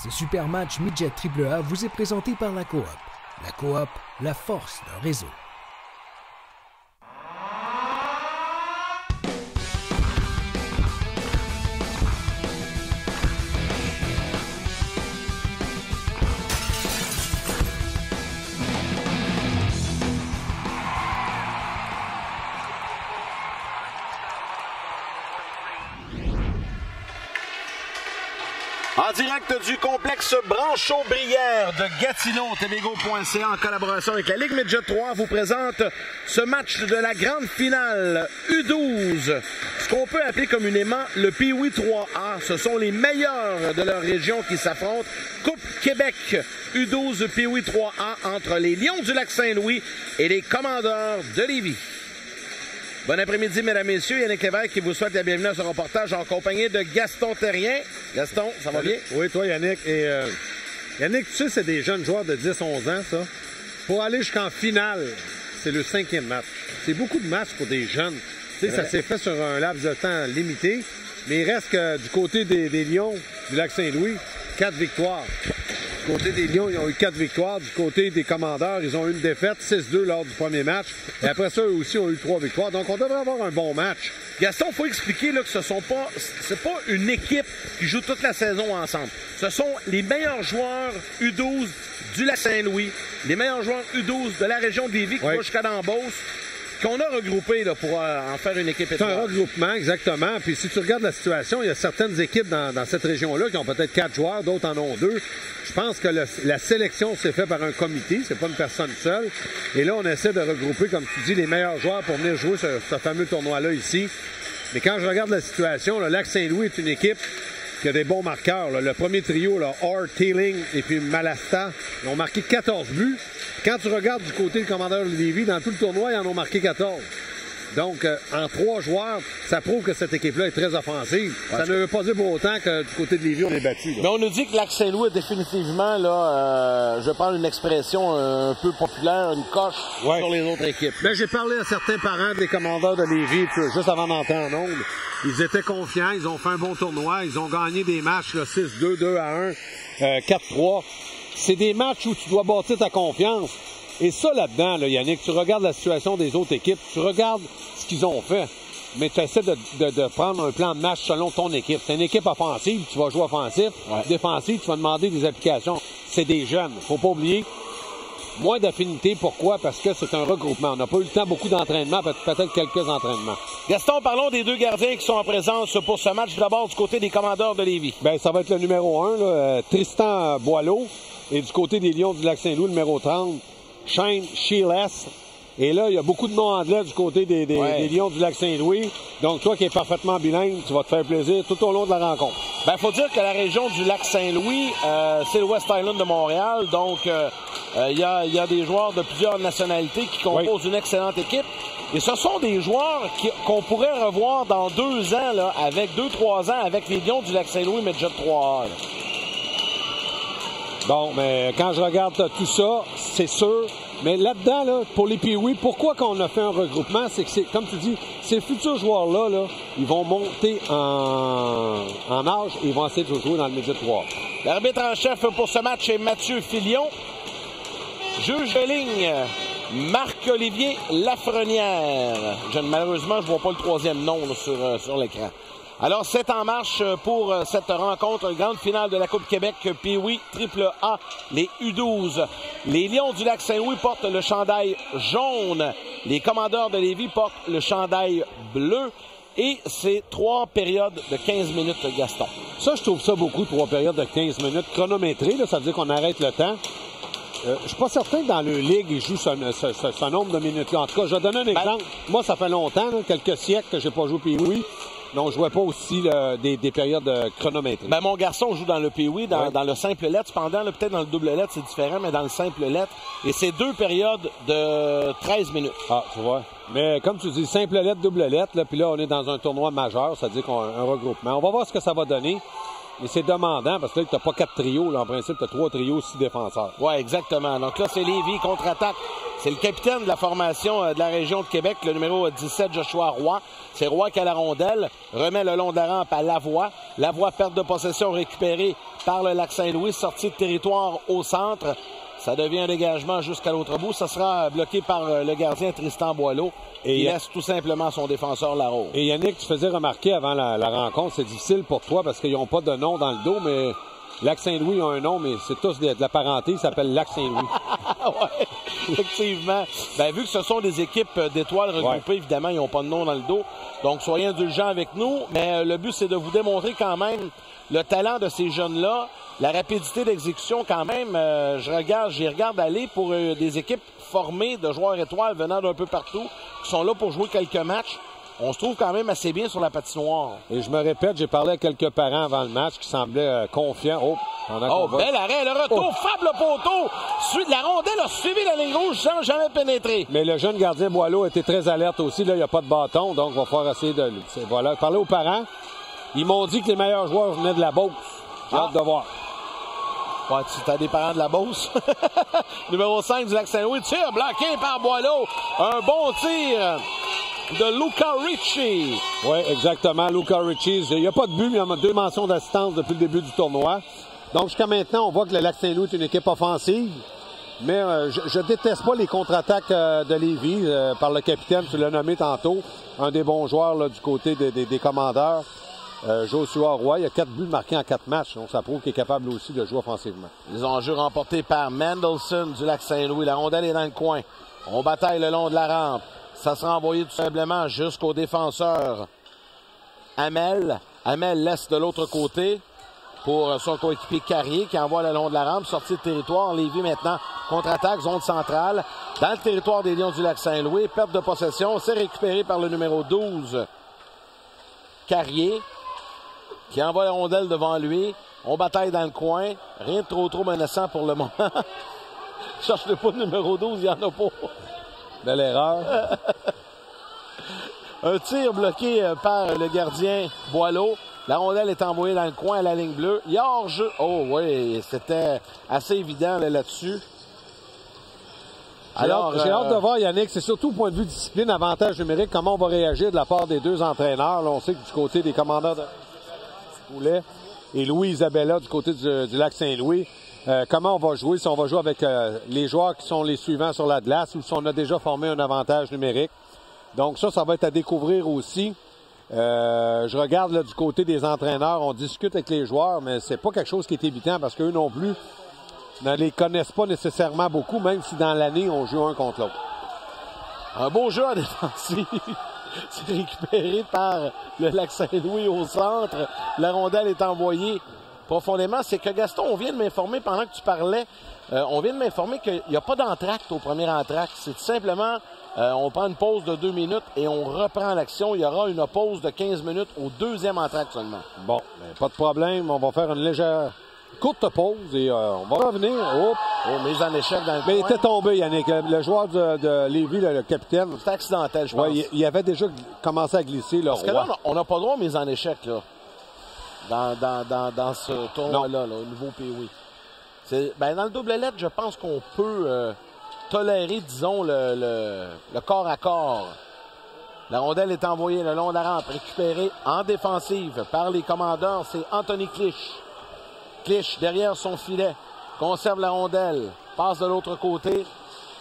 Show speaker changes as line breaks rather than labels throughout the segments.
Ce super match Midget AAA vous est présenté par la Coop. La Coop, la force d'un réseau.
En direct du complexe Branchot-Brière de Gatineau, Télégo.ca en collaboration avec la Ligue Midget 3 vous présente ce match de la grande finale U12. Ce qu'on peut appeler communément le Pee-Wee 3A. Ce sont les meilleurs de leur région qui s'affrontent. Coupe Québec U12 Pee-Wee 3A entre les Lions du Lac-Saint-Louis et les Commandeurs de Lévis. Bon après-midi, mesdames, messieurs. Yannick Lévesque qui vous souhaite la bienvenue à ce reportage en compagnie de Gaston Terrien. Gaston, ça va bien?
Oui, toi, Yannick. Et Yannick, tu sais, c'est des jeunes joueurs de 10-11 ans, ça. Pour aller jusqu'en finale, c'est le 5e match. C'est beaucoup de matchs pour des jeunes. Tu sais, ça s'est fait sur un laps de temps limité, mais il reste que du côté des Lions du Lac-Saint-Louis, 4 victoires. Du côté des Lions, ils ont eu 4 victoires. Du côté des Commandeurs, ils ont eu une défaite, 6-2 lors du premier match. Et après ça, eux aussi ont eu 3 victoires. Donc, on devrait avoir un bon match.
Gaston, il faut expliquer là, que c'est pas une équipe qui joue toute la saison ensemble. Ce sont les meilleurs joueurs U12 du Lac-Saint-Louis, les meilleurs joueurs U12 de la région de Lévis qui vont jusqu'à dans Beauce, qu'on a regroupé là, pour en faire une équipe étoile.
C'est un regroupement, exactement. Puis si tu regardes la situation, il y a certaines équipes dans cette région-là qui ont peut-être 4 joueurs, d'autres en ont 2. Je pense que la sélection s'est faite par un comité, c'est pas une personne seule. Et là, on essaie de regrouper, comme tu dis, les meilleurs joueurs pour venir jouer ce fameux tournoi-là ici. Mais quand je regarde la situation, le Lac-Saint-Louis est une équipe qui a des bons marqueurs. Là. Le premier trio, là, Orr, Teeling et puis Malasta, ils ont marqué 14 buts. Quand tu regardes du côté du Commandeur de Lévis, dans tout le tournoi, ils en ont marqué 14. Donc, en 3 joueurs, ça prouve que cette équipe-là est très offensive. Ça ne veut pas dire pour autant que du côté de Lévis, on est battu.
Mais on nous dit que Lac-Saint-Louis est définitivement, là, je prends une expression un peu populaire, une coche sur les autres équipes.
Mais j'ai parlé à certains parents des Commandeurs de Lévis, juste avant d'entrer en ondes. Ils étaient confiants, ils ont fait un bon tournoi, ils ont gagné des matchs 6-2, 2-1, 4-3. C'est des matchs où tu dois bâtir ta confiance. Et ça, là-dedans, là, Yannick, tu regardes la situation des autres équipes, tu regardes ce qu'ils ont fait, mais tu essaies de prendre un plan de match selon ton équipe. C'est une équipe offensive, tu vas jouer offensif. Défensif, tu vas demander des applications. C'est des jeunes, faut pas oublier. Moins d'affinité, pourquoi? Parce que c'est un regroupement. On n'a pas eu le temps, beaucoup d'entraînement, peut-être quelques entraînements.
Gaston, parlons des 2 gardiens qui sont en présence pour ce match. D'abord, du côté des Commandeurs de Lévis.
Bien, ça va être le numéro 1, là, Tristan Boileau. Et du côté des Lions du Lac-Saint-Louis, le numéro 30, Shane Sheeles. Et là, il y a beaucoup de noms anglais du côté des Lions du Lac-Saint-Louis. Donc, toi qui es parfaitement bilingue, tu vas te faire plaisir tout au long de la rencontre.
Bien, il faut dire que la région du Lac-Saint-Louis, c'est le West Island de Montréal. Donc, il y a des joueurs de plusieurs nationalités qui composent une excellente équipe. Et ce sont des joueurs qu'on pourrait revoir dans 2 ans, là, avec 2-3 ans, avec les Lions du Lac-Saint-Louis Midget 3A. Là.
Bon, mais quand je regarde tout ça, c'est sûr. Mais là-dedans, là, pour les Pee-Wee, pourquoi qu'on a fait un regroupement? C'est que, comme tu dis, ces futurs joueurs-là, là, ils vont monter en âge et ils vont essayer de jouer dans le Midget 3.
L'arbitre en chef pour ce match est Mathieu Filion. Juge de ligne, Marc-Olivier Lafrenière. Malheureusement, je ne vois pas le 3e nom là, sur l'écran. Alors, c'est en marche pour cette rencontre, grande finale de la Coupe Québec Pee-Wee AAA, les U12. Les Lions du Lac-Saint-Louis portent le chandail jaune. Les Commandeurs de Lévis portent le chandail bleu. Et c'est 3 périodes de 15 minutes, Gaston.
Ça, je trouve ça beaucoup, 3 périodes de 15 minutes chronométrées. Là, ça veut dire qu'on arrête le temps. Je suis pas certain que dans le Ligue, ils jouent ce nombre de minutes-là. En tout cas, je vais donner un exemple. Moi, ça fait longtemps, là, quelques siècles que j'ai pas joué Pee-Wee. Donc, je jouais pas aussi des périodes chronométrées.
Ben, mon garçon joue dans le Pee-Wee, dans le simple lettre. Cependant, peut-être dans le double lettre, c'est différent, mais dans le simple lettre. Et c'est 2 périodes de 13 minutes.
Ah, tu vois. Mais comme tu dis, simple lettre, double lettre, là, puis là, on est dans un tournoi majeur, c'est-à-dire qu'on a un regroupement. On va voir ce que ça va donner. Mais c'est demandant parce que là, tu n'as pas 4 trios. Là, en principe, tu as 3 trios, 6 défenseurs.
Oui, exactement. Donc là, c'est Lévis contre-attaque. C'est le capitaine de la formation de la région de Québec, le numéro 17, Joshua Roy. C'est Roy qui a la rondelle, remet le long de la rampe à Lavoie. Lavoie, perte de possession récupérée par le Lac-Saint-Louis, sortie de territoire au centre. Ça devient un dégagement jusqu'à l'autre bout. Ça sera bloqué par le gardien Tristan Boileau. Et il laisse tout simplement son défenseur Larose.
Et Yannick, tu faisais remarquer avant la rencontre, c'est difficile pour toi parce qu'ils n'ont pas de nom dans le dos, mais Lac-Saint-Louis a un nom, mais c'est tous de la parenté, il s'appelle Lac-Saint-Louis.
Oui, effectivement. Ben, vu que ce sont des équipes d'étoiles regroupées, évidemment, ils n'ont pas de nom dans le dos. Donc, soyez indulgents avec nous. Mais le but, c'est de vous démontrer quand même le talent de ces jeunes-là, la rapidité d'exécution quand même. J'y regarde aller pour des équipes formées de joueurs étoiles venant d'un peu partout, qui sont là pour jouer quelques matchs. On se trouve quand même assez bien sur la patinoire.
Et je me répète, j'ai parlé à quelques parents avant le match qui semblaient confiants.
Bel arrêt, le retour, Fab le poteau. La rondelle a suivi la ligne rouge sans jamais pénétrer.
Mais le jeune gardien Boileau était très alerte aussi. Là, il n'y a pas de bâton, donc on va falloir essayer de... Voilà, parler aux parents. Ils m'ont dit que les meilleurs joueurs venaient de la Beauce. J'ai hâte de voir.
Ouais, tu as des parents de la Beauce. Numéro 5 du Lac-Saint-Louis, tir bloqué par Boileau. Un bon tir de Luca Ricci.
Oui, exactement, Luca Ricci. Il n'y a pas de but, mais il y a 2 mentions d'assistance depuis le début du tournoi. Donc, jusqu'à maintenant, on voit que le Lac-Saint-Louis est une équipe offensive. Mais je déteste pas les contre-attaques de Lévis par le capitaine, tu l'as nommé tantôt. Un des bons joueurs là, du côté des commandeurs. Joshua Roy, il y a 4 buts marqués en 4 matchs. Donc, ça prouve qu'il est capable aussi de jouer offensivement.
Les enjeux remportés par Mendelssohn du Lac-Saint-Louis. La rondelle est dans le coin. On bataille le long de la rampe. Ça sera envoyé tout simplement jusqu'au défenseur Hamel. Hamel laisse de l'autre côté pour son coéquipier Carrier qui envoie le long de la rampe. Sortie de territoire. Lévis maintenant contre-attaque, zone centrale. Dans le territoire des Lions du Lac-Saint-Louis. Perte de possession. C'est récupéré par le numéro 12. Carrier qui envoie la rondelle devant lui. On bataille dans le coin. Rien de trop menaçant pour le moment. Cherche-le pas le numéro 12, il n'y en a pas.
Belle erreur.
Un tir bloqué par le gardien Boileau. La rondelle est envoyée dans le coin à la ligne bleue. Il y a hors-jeu. Oh oui, c'était assez évident là-dessus.
Alors, j'ai hâte de voir, Yannick, c'est surtout au point de vue discipline, avantage numérique, comment on va réagir de la part des 2 entraîneurs. Là, on sait que du côté des commandeurs de Poulet et Louis Isabella du côté du Lac-Saint-Louis, comment on va jouer, si on va jouer avec les joueurs qui sont les suivants sur la glace ou si on a déjà formé un avantage numérique. Donc ça va être à découvrir aussi. Je regarde là, du côté des entraîneurs, on discute avec les joueurs, mais c'est pas quelque chose qui est évident parce qu'eux non plus ne les connaissent pas nécessairement beaucoup, même si dans l'année, on joue un contre l'autre.
Un beau jeu en défensive. C'est récupéré par le Lac-Saint-Louis au centre. La rondelle est envoyée profondément. C'est que Gaston, on vient de m'informer pendant que tu parlais, on vient de m'informer qu'il n'y a pas d'entracte au premier entracte. C'est tout simplement, on prend une pause de 2 minutes et on reprend l'action. Il y aura une pause de 15 minutes au deuxième entracte seulement.
Bon, ben, pas de problème. On va faire une légère courte pause et on va revenir.
Mise en échec dans le
Mais
coin.
il était tombé, Yannick. Le joueur de Lévis, le capitaine.
C'était accidentel, je pense.
Ouais, il avait déjà commencé à glisser. Là,
parce que là, on n'a pas droit aux mises en échec là, dans ce tournoi-là, au niveau POI. Ben, dans le double lettre, je pense qu'on peut tolérer, disons, le corps à corps. La rondelle est envoyée le long de la rampe, récupérée en défensive par les commandeurs. C'est Anthony Clich. Clich derrière son filet, conserve la rondelle, passe de l'autre côté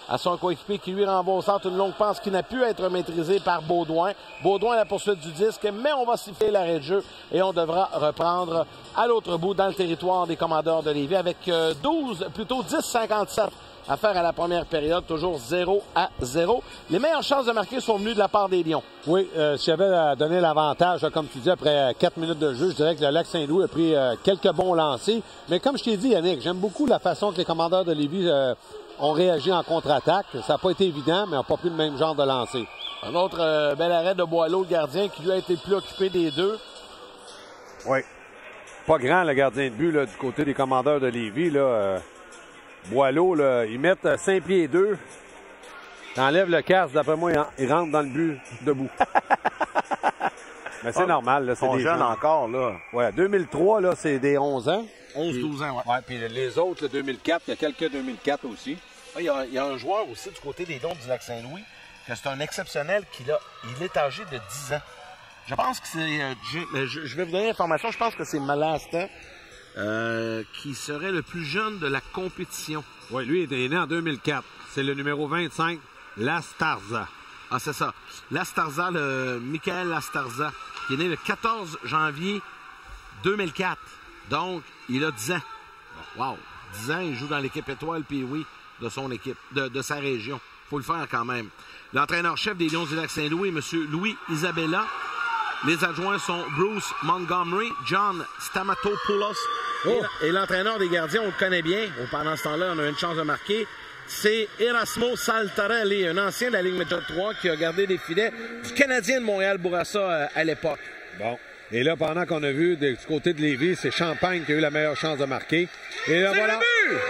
à son coéquipier qui lui renvoie au centre une longue passe qui n'a pu être maîtrisée par Baudouin. Baudouin à la poursuite du disque, mais on va siffler l'arrêt de jeu et on devra reprendre à l'autre bout dans le territoire des commandeurs de Lévis avec 10-57 à faire à la première période, toujours 0-0. Les meilleures chances de marquer sont venues de la part des Lions.
Oui, si j'avais donné l'avantage, comme tu dis, après 4 minutes de jeu, je dirais que le Lac-Saint-Louis a pris quelques bons lancers. Mais comme je t'ai dit, Yannick, j'aime beaucoup la façon que les commandeurs de Lévis ont réagi en contre-attaque. Ça n'a pas été évident, mais n'ont pas pris le même genre de lancer.
Un autre bel arrêt de Boileau, le gardien, qui lui a été le plus occupé des deux.
Oui. Pas grand, le gardien de but là, du côté des commandeurs de Lévis. Boileau, là, ils mettent 5 pieds 2. T'enlèves le casque, d'après moi, il rentre dans le but debout. Mais c'est normal, là.
Ils sont jeunes encore, là.
Ouais, 2003, là, c'est des 11 ans.
11-12 ans, ouais.
Ouais, puis les autres, le 2004, il y a quelques 2004 aussi.
Il y a un joueur aussi du côté des Dons du Lac-Saint-Louis, que c'est un exceptionnel il est âgé de 10 ans. Je pense que c'est... je vais vous donner l'information, je pense que c'est Malasta qui serait le plus jeune de la compétition.
Oui, lui, il est né en 2004. C'est le numéro 25, Lastarza.
Ah, c'est ça. Lastarza, le Michael Lastarza, qui est né le 14 janvier 2004. Donc, il a 10 ans. Wow! 10 ans, il joue dans l'équipe étoile Pee-Wee de son équipe, de sa région. Faut le faire quand même. L'entraîneur-chef des Lions du Lac-Saint-Louis, M. Louis Isabella. Les adjoints sont Bruce Montgomery, John Stamatopoulos. Et l'entraîneur des gardiens, on le connaît bien. Pendant ce temps-là, on a une chance de marquer. C'est Erasmo Saltarelli, un ancien de la Ligue Média 3 qui a gardé des filets du Canadien de Montréal-Bourassa à l'époque.
Bon. Et là, pendant qu'on a vu du côté de Lévis, c'est Champagne qui a eu la meilleure chance de marquer. Et là, voilà.
Le but!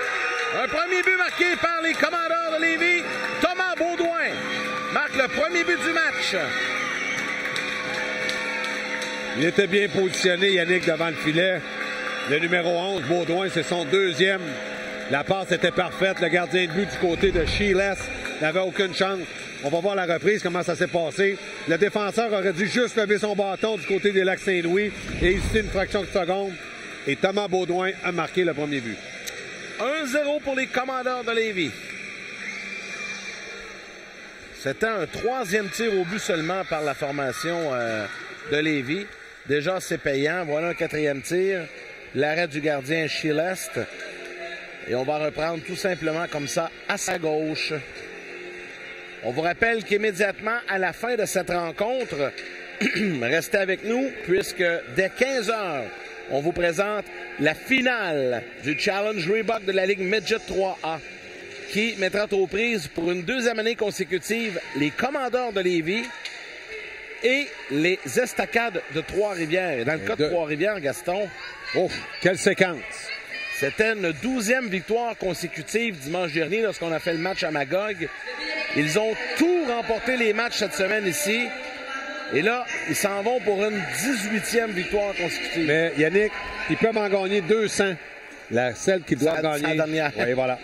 Un premier but marqué par les commandeurs de Lévis. Thomas Baudouin marque le premier but du match.
Il était bien positionné, Yannick, devant le filet. Le numéro 11, Baudouin, c'est son deuxième. La passe était parfaite. Le gardien de but du côté de Sheeless n'avait aucune chance. On va voir la reprise, comment ça s'est passé. Le défenseur aurait dû juste lever son bâton du côté des Lacs-Saint-Louis et hésiter une fraction de seconde. Et Thomas Baudouin a marqué le premier but.
1-0 pour les commandeurs de Lévis. C'était un troisième tir au but seulement par la formation de Lévis. Déjà, c'est payant. Voilà un quatrième tir. L'arrêt du gardien Chilest. Et on va reprendre tout simplement comme ça à sa gauche. On vous rappelle qu'immédiatement à la fin de cette rencontre, restez avec nous puisque dès 15 h, on vous présente la finale du Challenge Reebok de la Ligue Midget 3A qui mettra aux prises pour une deuxième année consécutive les Commandeurs de Lévis et les Estacades de Trois-Rivières. Dans le cas de Trois-Rivières, Gaston...
Oh, quelle séquence!
C'était une 12e victoire consécutive dimanche dernier lorsqu'on a fait le match à Magog. Ils ont tout remporté les matchs cette semaine ici. Et là, ils s'en vont pour une 18e victoire consécutive.
Mais Yannick, ils peuvent en gagner 200. Celle qui doit gagner.
La dernière.
Oui, voilà.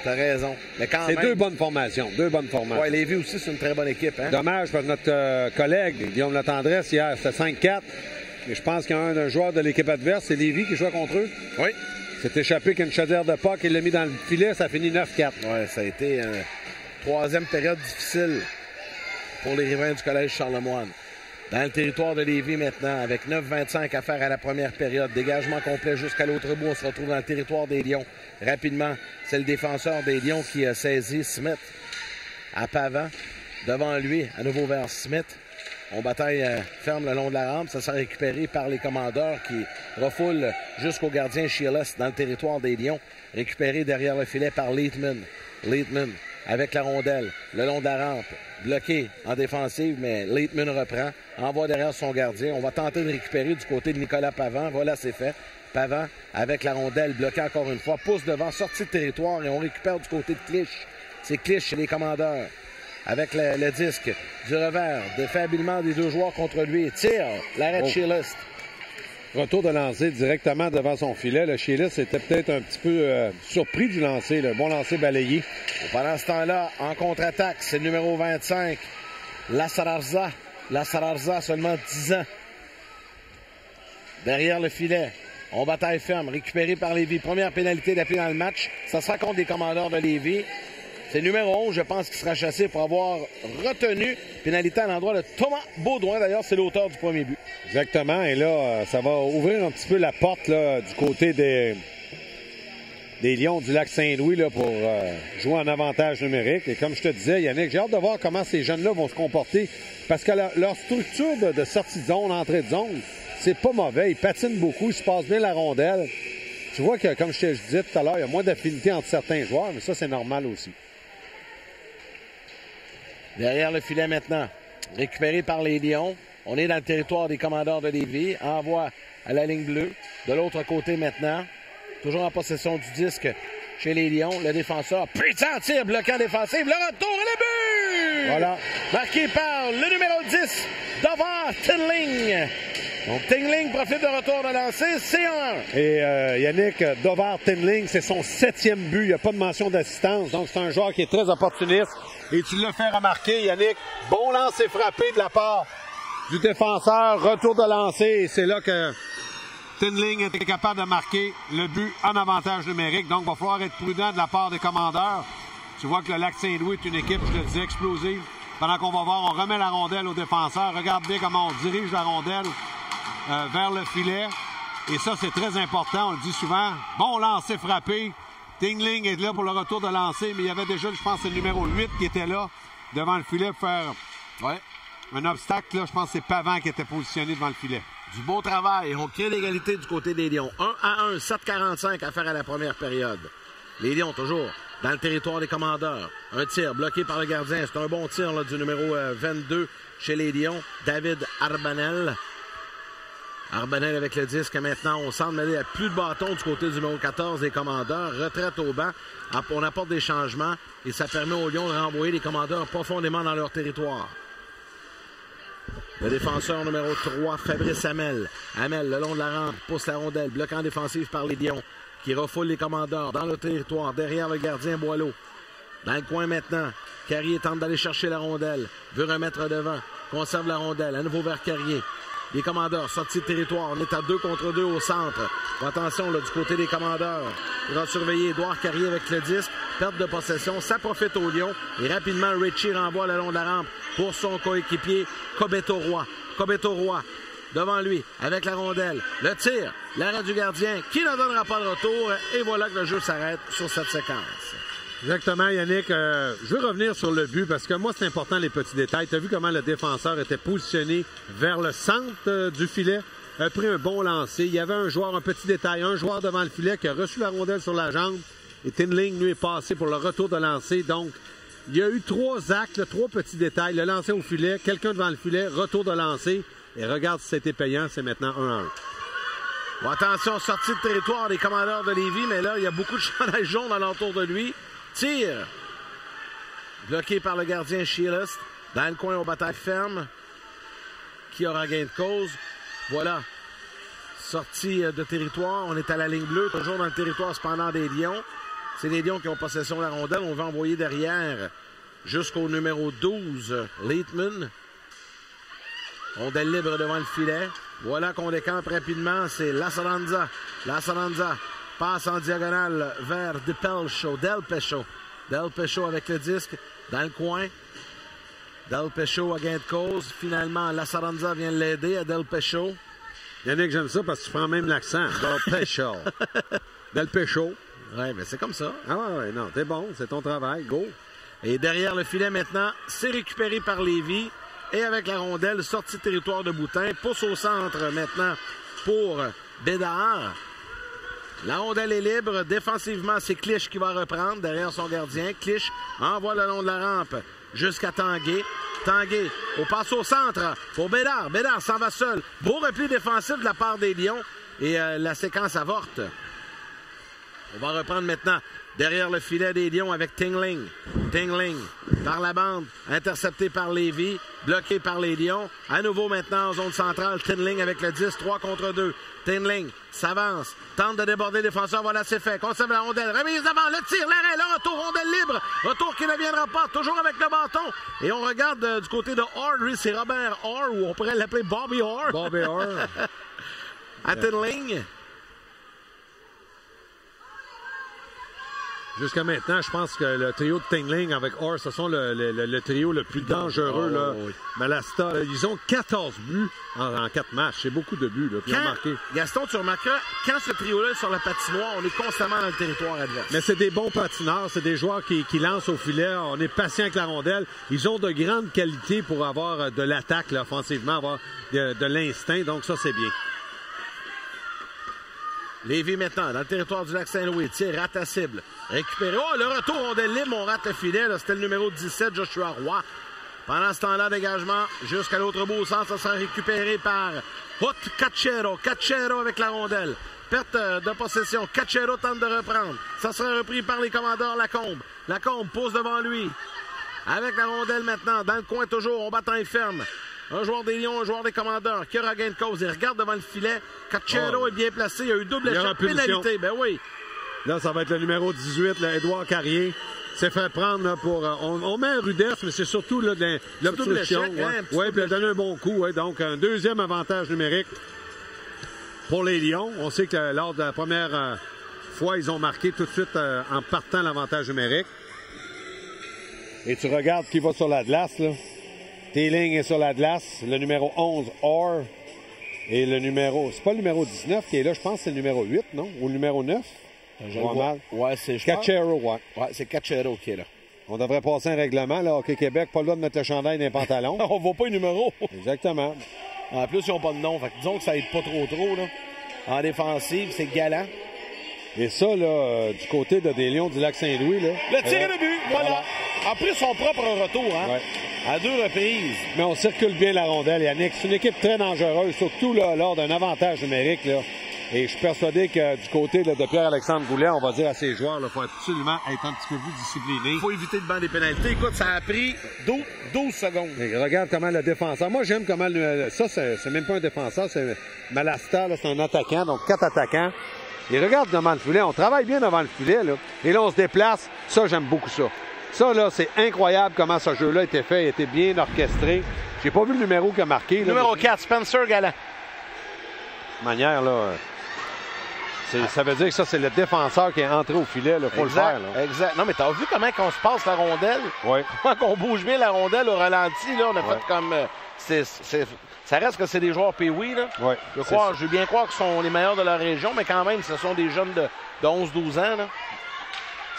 T'as raison. Mais quand même...
C'est deux bonnes formations.
Oui, Lévis aussi, c'est une très bonne équipe. Hein?
Dommage parce que notre collègue, Guillaume Latendresse, hier, c'était 5-4. Mais je pense qu'il y a un joueur de l'équipe adverse, c'est Lévis qui jouait contre eux.
Oui.
C'est échappé qu'une chaudière de Pâques, il l'a mis dans le filet, ça finit 9-4.
Oui, ça a été une troisième période difficile pour les riverains du Collège Charlemagne. Dans le territoire de Lévis maintenant, avec 9-25 à faire à la première période. Dégagement complet jusqu'à l'autre bout. On se retrouve dans le territoire des Lions. Rapidement, c'est le défenseur des Lions qui a saisi Smith à Pavant. Devant lui, à nouveau vers Smith. On bataille ferme le long de la rampe. Ça sera récupéré par les commandeurs qui refoulent jusqu'au gardien Sheeless dans le territoire des Lions. Récupéré derrière le filet par Leitman. Leitman avec la rondelle, le long de la rampe. Bloqué en défensive, mais Leitman reprend. Envoie derrière son gardien. On va tenter de récupérer du côté de Nicolas Pavant. Voilà, c'est fait. Pavant avec la rondelle bloquée encore une fois. Pousse devant, sortie de territoire et on récupère du côté de Clich. C'est Clich chez les commandeurs. Avec le disque du revers, défait habilement des deux joueurs contre lui. Tire, l'arrêt de Sheeless.
Retour de lancer directement devant son filet. Le Sheeless était peut-être un petit peu surpris du lancer. Le bon lancer balayé.
Pendant ce temps-là, en contre-attaque, c'est le numéro 25, Lasararza. Lasararza, seulement 10 ans. Derrière le filet, on bataille ferme, récupéré par Lévis. Première pénalité d'appui dans le match. Ça sera contre les commandeurs de Lévis. C'est le numéro 11, je pense, qui sera chassé pour avoir retenu pénalité à l'endroit de Thomas Baudouin. D'ailleurs, c'est l'auteur du premier but.
Exactement. Et là, ça va ouvrir un petit peu la porte là, du côté des Lions du Lac-Saint-Louis là, pour jouer en avantage numérique. Et comme je te disais, Yannick, j'ai hâte de voir comment ces jeunes-là vont se comporter. Parce que leur structure de sortie de zone, entrée de zone, c'est pas mauvais. Ils patinent beaucoup, ils se passent bien la rondelle. Tu vois que, comme je te disais tout à l'heure, il y a moins d'affinité entre certains joueurs, mais ça, c'est normal aussi.
Derrière le filet maintenant, récupéré par les Lions. On est dans le territoire des commandeurs de Lévis. Envoie à la ligne bleue. De l'autre côté maintenant, toujours en possession du disque chez les Lions. Le défenseur, puissant tir, bloquant défensif. Le retour et le but!
Voilà.
Marqué par le numéro 10, Dovar Tinling. Donc, Tinling profite de retour de lancer, c'est 1-1.
Et Yannick, Dovar Tinling, c'est son 7e but. Il n'y a pas de mention d'assistance. Donc, c'est un joueur qui est très opportuniste. Et tu l'as fait remarquer, Yannick. Bon lancer frappé de la part du défenseur. Retour de lancer. Et c'est là que Tinling était capable de marquer le but en avantage numérique. Donc, il va falloir être prudent de la part des commandeurs. Tu vois que le Lac-Saint-Louis est une équipe, je te le disais, explosive. Pendant qu'on va voir, on remet la rondelle au défenseur. Regarde bien comment on dirige la rondelle vers le filet. Et ça, c'est très important. On le dit souvent. Bon lancer frappé. Tinling est là pour le retour de lancer, mais il y avait déjà, je pense, le numéro 8 qui était là devant le filet pour faire un obstacle. Là, je pense que c'est Pavant qui était positionné devant le filet.
Du beau travail. On crée l'égalité du côté des Lions. 1-1, 7:45 à faire à la première période. Les Lions, toujours dans le territoire des commandeurs. Un tir bloqué par le gardien. C'est un bon tir là, du numéro 22 chez les Lions. David Arbanel. Arbanel avec le disque maintenant au centre, mais il n'y a plus de bâton du côté du numéro 14 des commandeurs. Retraite au banc. On apporte des changements et ça permet aux Lions de renvoyer les commandeurs profondément dans leur territoire. Le défenseur numéro 3, Fabrice Hamel. Hamel, le long de la rampe, pousse la rondelle, bloquant défensif par les Lions, qui refoule les commandeurs dans le territoire, derrière le gardien Boileau. Dans le coin maintenant, Carrier tente d'aller chercher la rondelle, veut remettre devant, conserve la rondelle, à nouveau vers Carrier. Les commandeurs sortis de territoire, on est à 2 contre 2 au centre. Attention là, du côté des commandeurs. Il va surveiller Édouard Carrier avec le disque, perte de possession, ça profite aux Lions. Et rapidement, Richie renvoie le long de la rampe pour son coéquipier Cobeto Roy. Cobeto Roy, devant lui, avec la rondelle. Le tir, l'arrêt du gardien, qui ne donnera pas de retour. Et voilà que le jeu s'arrête sur cette séquence.
Exactement, Yannick. Je veux revenir sur le but parce que moi, c'est important les petits détails. Tu as vu comment le défenseur était positionné vers le centre du filet, a pris un bon lancer. Il y avait un joueur, un petit détail, un joueur devant le filet qui a reçu la rondelle sur la jambe. Et Tinling, lui, est passé pour le retour de lancer. Donc, il y a eu 3 actes, 3 petits détails. Le lancer au filet, quelqu'un devant le filet, retour de lancer. Et regarde si c'était payant, c'est maintenant 1-1.
Bon, attention, sortie de territoire des commandeurs de Lévis, mais là, il y a beaucoup de chandails jaunes alentour de lui. Tir. Bloqué par le gardien Shealis. Dans le coin, au bataille ferme. Qui aura gain de cause. Voilà. Sortie de territoire. On est à la ligne bleue. Toujours dans le territoire cependant des Lions. C'est les Lions qui ont possession de la rondelle. On va envoyer derrière jusqu'au numéro 12, Leitman. Rondelle libre devant le filet. Voilà qu'on décampe rapidement. C'est Lassaranza. Lassaranza. Passe en diagonale vers Del Pecho. Del Pecho avec le disque dans le coin. Del Pecho a gain de cause. Finalement, Lassaranza vient l'aider à Del Pecho.
Yannick, j'aime ça parce que tu prends même l'accent. Del Pecho. Del Pecho.
Ouais, mais c'est comme ça.
Ah ouais, non, t'es bon, c'est ton travail. Go.
Et derrière le filet maintenant, c'est récupéré par Lévis. Et avec la rondelle, sortie de territoire de Boutin. Pousse au centre maintenant pour Bédard. La rondelle est libre. Défensivement, c'est Clich qui va reprendre derrière son gardien. Clich envoie le long de la rampe jusqu'à Tanguay. Tanguay, au passe au centre pour Bédard. Bédard s'en va seul. Beau repli défensif de la part des Lions. Et la séquence avorte. On va reprendre maintenant derrière le filet des Lions avec Tinling. Tinling par la bande, intercepté par Lévis, bloqué par les Lions. À nouveau maintenant en zone centrale, Tinling avec le 10, 3 contre 2. Tinling s'avance, tente de déborder le défenseur, voilà c'est fait. Conserve la rondelle, remise devant, le tir, l'arrêt, le retour, rondelle libre. Retour qui ne viendra pas, toujours avec le bâton. Et on regarde du côté de Orr, lui c'est Robert Orr, ou on pourrait l'appeler Bobby Orr.
Bobby Orr.
À Tinling.
Jusqu'à maintenant, je pense que le trio de Tinling avec Orr, ce sont le trio le plus dangereux. Là. Oui. Malasta, ils ont 14 buts en 4 matchs. C'est beaucoup de buts. Là, marqué.
Gaston, tu remarqueras, quand ce trio-là est sur la patinoire, on est constamment dans le territoire adverse.
Mais c'est des bons patineurs. C'est des joueurs qui lancent au filet. On est patient avec la rondelle. Ils ont de grandes qualités pour avoir de l'attaque là, offensivement, avoir de l'instinct. Donc ça, c'est bien.
Lévis maintenant, dans le territoire du Lac-Saint-Louis. Tir, rate à cible. Récupéré. Oh, le retour, rondelle libre, on rate le filet. C'était le numéro 17, Joshua Roy. Pendant ce temps-là, dégagement jusqu'à l'autre bout au centre. Ça sera récupéré par Hot Cachero. Cachero avec la rondelle. Perte de possession. Cachero tente de reprendre. Ça sera repris par les commandeurs Lacombe. Lacombe pousse devant lui. avec la rondelle maintenant, dans le coin toujours, on bataille ferme. Un joueur des Lions, un joueur des Commandeurs, qui aura gain de cause. Il regarde devant le filet. Cachero est bien placé. Il y a eu double échec, pénalité. Ben oui.
Là, ça va être le numéro 18, là, Édouard Carrier. C'est fait prendre là, pour... on met un rudesse, mais c'est surtout là, de l'obstruction. Oui, puis il a donné un bon coup. Ouais, donc, un deuxième avantage numérique pour les Lions. On sait que lors de la première fois, ils ont marqué tout de suite en partant l'avantage numérique. Et tu regardes qui va sur la glace, là. Teeling est sur la glace. Le numéro 11, Orr. Et le numéro... C'est pas le numéro 19 qui est là, je pense que c'est le numéro 8, non? Ou le numéro 9?
Ouais, c'est...
Cachero, ouais.
Ouais, c'est Cachero qui est là.
On devrait passer un règlement, là, Hockey Québec. Pas le droit de mettre le chandail dans les pantalons.
On voit pas les numéros.
Exactement.
En plus, ils n'ont pas de nom. Fait que disons que ça aide pas trop, là. En défensive, c'est galant.
Et ça, là, du côté des Lions du Lac-Saint-Louis, là...
Le tir de but, voilà. En plus, son propre retour, hein. Ouais. À 2 reprises.
Mais on circule bien la rondelle, Yannick. C'est une équipe très dangereuse, surtout là, lors d'un avantage numérique, là. Et je suis persuadé que du côté là, de Pierre-Alexandre Goulet, on va dire à ses joueurs, il faut absolument être un petit peu plus discipliné.
Il faut éviter de banc des pénalités. Écoute, ça a pris 12 secondes.
Et regarde comment le défenseur... Moi, j'aime comment... Ça, c'est même pas un défenseur, c'est Malasta, c'est un attaquant, donc 4 attaquants. Et regarde devant le filet, on travaille bien devant le filet, là. Et là, on se déplace. Ça, j'aime beaucoup ça. Ça, là, c'est incroyable comment ce jeu-là a été fait, a été bien orchestré. J'ai pas vu le numéro qui a marqué. Là,
numéro 4, Spencer Gallant.
Manière, là... Ça veut dire que ça, c'est le défenseur qui est entré au filet. Il faut le faire. Là.
Exact. Non, mais t'as vu comment on se passe la rondelle?
Oui.
Comment qu'on bouge bien la rondelle au ralenti, là? On a fait comme... Ça reste que c'est des joueurs Pee-Wee, là.
Oui.
Je veux bien croire qu'ils sont les meilleurs de leur région, mais quand même, ce sont des jeunes de 11-12 ans, là.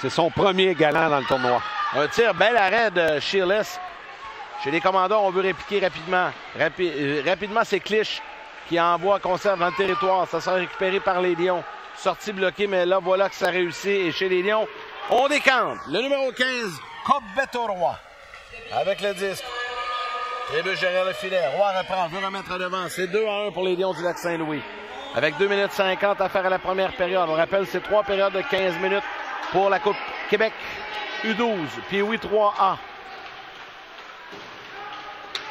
C'est son premier galant dans le tournoi.
Un tir, bel arrêt de Shearless. Chez les Commandeurs, on veut répliquer rapidement. Rapidement, c'est Clich qui envoie conserve dans le territoire. Ça sera récupéré par les Lions. Sortie bloquée, mais là, voilà que ça réussit. Et chez les Lions, on décante. Le numéro 15, Cobeto Roy. Avec le disque. Trébuche derrière le filet. Roy reprend, veut remettre devant. C'est 2-1 pour les Lions du Lac-Saint-Louis. Avec 2 minutes 50 à faire à la première période. On rappelle, c'est 3 périodes de 15 minutes pour la Coupe Québec U12. Puis oui, 3A.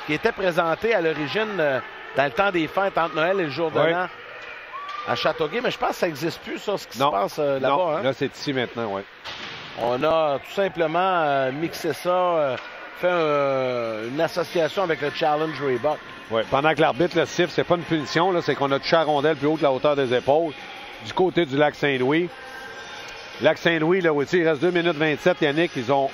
Qui était présenté à l'origine dans le temps des fêtes entre Noël et le jour de l'an à Châteauguay. Mais je pense que ça n'existe plus, ça, ce qui se passe là-bas. Hein?
Là, c'est ici maintenant, oui.
On a tout simplement mixé ça, fait une association avec le Challenge Reebok.
Oui, pendant que l'arbitre le siffle, c'est pas une punition, là, c'est qu'on a touché la rondelle plus haut que la hauteur des épaules du côté du Lac-Saint-Louis. Lac-Saint-Louis, là aussi, il reste 2 minutes 27, Yannick. Ils n'ont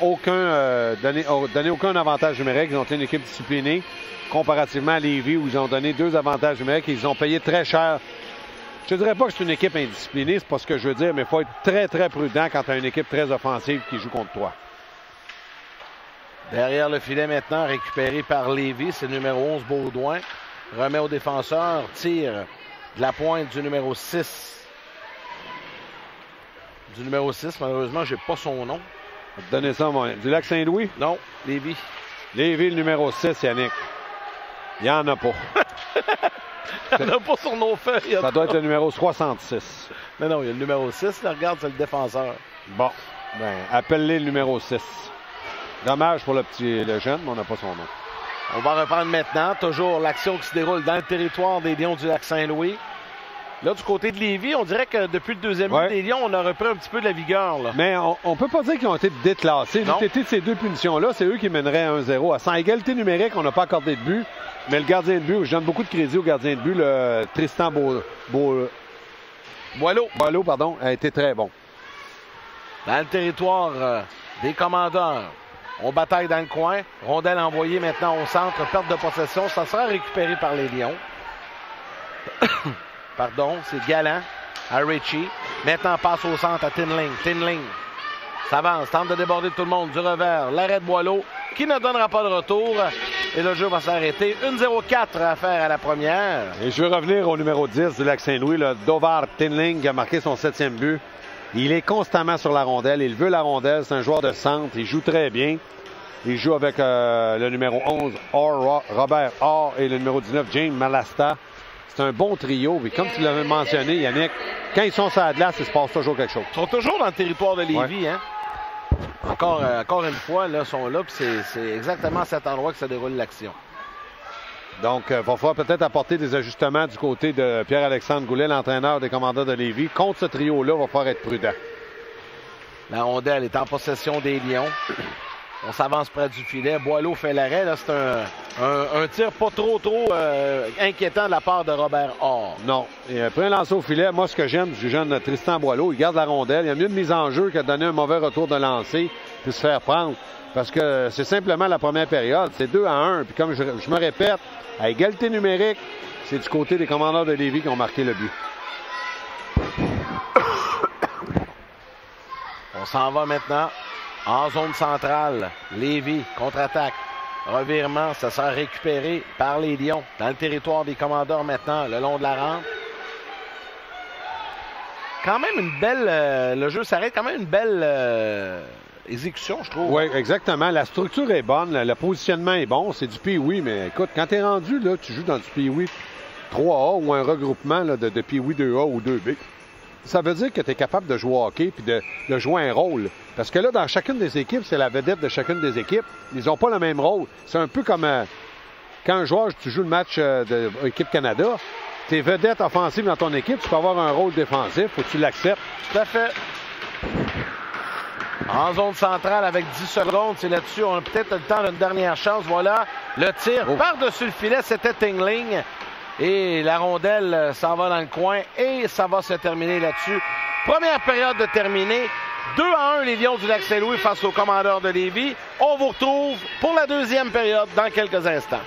donné aucun avantage numérique. Ils ont été une équipe disciplinée comparativement à Lévis où ils ont donné 2 avantages numériques et ils ont payé très cher. Je ne dirais pas que c'est une équipe indisciplinée, c'est pas ce que je veux dire, mais il faut être très, très prudent quand tu as une équipe très offensive qui joue contre toi.
Derrière le filet maintenant, récupéré par Lévis, c'est le numéro 11, Baudouin. Remet au défenseur, tire de la pointe du numéro 6. Du numéro 6, malheureusement, j'ai pas son nom.
Je vais te donner ça, moi. Du Lac-Saint-Louis?
Non, Lévis.
Lévis, le numéro 6, Yannick. Il n'y en a pas.
Il n'y en a pas sur nos feuilles.
Ça doit être le numéro 66.
Mais non, il y a le numéro 6. Là, regarde, c'est le défenseur.
Bon, ben, appelle-les le numéro 6. Dommage pour le jeune, mais on n'a pas son nom.
On va reprendre maintenant. Toujours l'action qui se déroule dans le territoire des Lions du Lac-Saint-Louis. Là, du côté de Lévis, on dirait que depuis le deuxième but des Lions, on a repris un petit peu de la vigueur. Là.
Mais on ne peut pas dire qu'ils ont été déclassés. Du côté de ces 2 punitions-là, c'est eux qui mèneraient 1-0. Sans égalité numérique, on n'a pas accordé de but. Mais le gardien de but, je donne beaucoup de crédit au gardien de but, le Tristan Boileau, pardon, a été très bon.
Dans le territoire des Commandeurs, on bataille dans le coin. Rondelle envoyée maintenant au centre, perte de possession. Ça sera récupéré par les Lions. Pardon, c'est Gallant à Ritchie. Maintenant, passe au centre à Tinling. Tinling s'avance, tente de déborder tout le monde. Du revers, l'arrêt de Boileau qui ne donnera pas de retour. Et le jeu va s'arrêter. 1-0-4 à faire à la première.
Et je veux revenir au numéro 10 du Lac-Saint-Louis, le Dovar Tinling qui a marqué son 7e but. Il est constamment sur la rondelle. Il veut la rondelle. C'est un joueur de centre. Il joue très bien. Il joue avec le numéro 11, Robert Orr, et le numéro 19, James Malasta. C'est un bon trio. Et comme tu l'avais mentionné, Yannick, quand ils sont sur la glace, il se passe toujours quelque chose.
Ils sont toujours dans le territoire de Lévis. Hein? Encore une fois, là, sont là, puis c'est exactement à cet endroit que se déroule l'action.
Donc, il va falloir peut-être apporter des ajustements du côté de Pierre-Alexandre Goulet, l'entraîneur des Commandeurs de Lévis. Contre ce trio-là, il va falloir être prudent.
La rondelle est en possession des Lions. On s'avance près du filet. Boileau fait l'arrêt. Là, c'est un tir pas trop inquiétant de la part de Robert Orr.
Non. Et après un lancer au filet, moi, ce que j'aime du jeune Tristan Boileau, il garde la rondelle. Il y a mieux de mise en jeu que de donner un mauvais retour de lancer puis se faire prendre. Parce que c'est simplement la première période. C'est 2-1. Puis comme je me répète, à égalité numérique, c'est du côté des Commandeurs de Lévis qui ont marqué le but.
On s'en va maintenant en zone centrale. Lévis, contre-attaque. Revirement, ça sera récupéré par les Lions dans le territoire des Commandeurs maintenant, le long de la rampe. Quand même une belle... le jeu s'arrête, quand même une belle exécution, je trouve.
Oui, exactement. La structure est bonne, le positionnement est bon, c'est du Pee-Wee, mais écoute, quand tu es rendu, là, tu joues dans du Pee-Wee 3A ou un regroupement là, de Pee-Wee 2A ou 2B. Ça veut dire que tu es capable de jouer au hockey puis de jouer un rôle. Parce que là, dans chacune des équipes, c'est la vedette de chacune des équipes. Ils n'ont pas le même rôle. C'est un peu comme quand un joueur, tu joues le match de l'équipe Canada, tes vedettes offensives dans ton équipe, tu peux avoir un rôle défensif, faut que tu l'acceptes.
Tout à fait. En zone centrale avec 10 secondes, c'est là-dessus. On a peut-être le temps d'une dernière chance. Voilà, le tir par-dessus le filet, c'était Tingling. Et la rondelle s'en va dans le coin et ça va se terminer là-dessus. Première période de terminée. 2-1 les Lions du Lac-Saint-Louis face aux Commandeurs de Lévis. On vous retrouve pour la deuxième période dans quelques instants.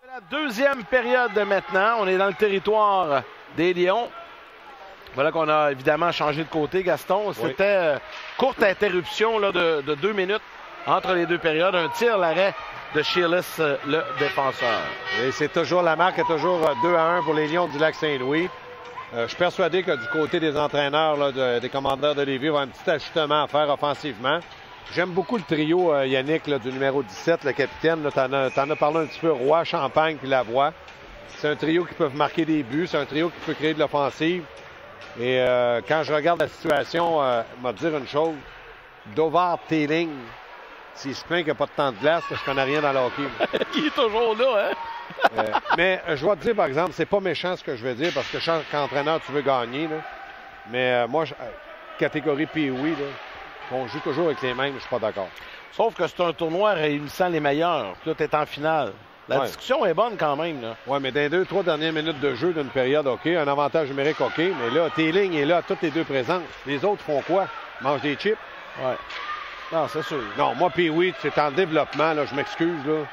La deuxième période maintenant. On est dans le territoire des Lions. Voilà qu'on a évidemment changé de côté, Gaston. C'était courte interruption là, de 2 minutes entre les deux périodes. Un tir, l'arrêt de Shearless, le défenseur.
Et c'est toujours, la marque est toujours 2-1 pour les Lions du Lac-Saint-Louis. Je suis persuadé que du côté des entraîneurs, là, des Commandeurs de Lévis, il va y avoir un petit ajustement à faire offensivement. J'aime beaucoup le trio, Yannick, là, du numéro 17, le capitaine. T'en as parlé un petit peu, Roy, Champagne puis Lavoie. C'est un trio qui peut marquer des buts. C'est un trio qui peut créer de l'offensive. Et quand je regarde la situation, je vais te dire une chose. Dovar Téling, s'il se plaint qu'il n'y a pas de temps de glace, je connais rien dans le hockey.
Il est toujours là, hein?
Mais je vais te dire, par exemple, c'est pas méchant ce que je vais dire, parce que chaque entraîneur, tu veux gagner. Là. Mais moi, catégorie Pee-Wee, on joue toujours avec les mêmes, je suis pas d'accord.
Sauf que c'est un tournoi réunissant les meilleurs. Là, tu es en finale. La discussion est bonne quand même.
Oui, mais dans les 2-3 dernières minutes de jeu d'une période, OK, un avantage numérique, OK, mais là, Téling est là à toutes les deux présences. Les autres font quoi? Mangent des chips?
Oui. Non, c'est sûr.
Non, moi, Pee-Wee, c'est en développement, là, je m'excuse, là.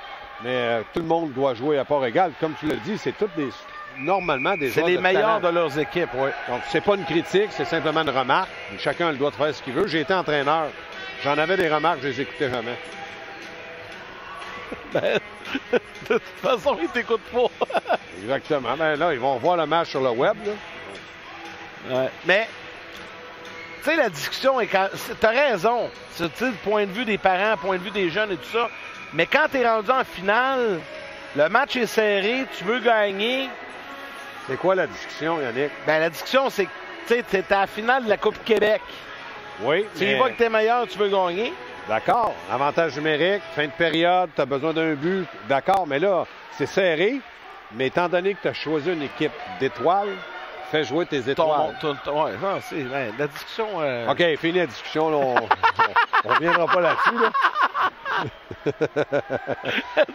Mais tout le monde doit jouer à part égale. Comme tu l'as dit, c'est toutes des... Normalement, des joueurs
c'est les meilleurs
talent.
de leurs équipes, oui.
Donc, c'est pas une critique, c'est simplement une remarque. Chacun a le droit de faire ce qu'il veut. J'ai été entraîneur. J'en avais des remarques, je les écoutais jamais.
Ben, de toute façon, ils t'écoutent pas.
Exactement. Ben là, ils vont voir le match sur le web. Là.
Ouais. Mais, tu sais, la discussion est quand. T'as raison. Tu sais, du point de vue des parents, point de vue des jeunes et tout ça. Mais quand t'es rendu en finale, le match est serré, tu veux gagner.
C'est quoi la discussion, Yannick?
Ben, la discussion, c'est que, tu sais, t'es à la finale de la Coupe Québec.
Oui.
Tu y vas que t'es meilleur, tu veux gagner.
D'accord. Avantage numérique, fin de période, tu as besoin d'un but. D'accord, mais là, c'est serré. Mais étant donné que tu as choisi une équipe d'étoiles, fais jouer tes étoiles.
Ouais, non, c'est la discussion.
OK, fini la discussion. Là, on ne reviendra pas là-dessus. Là.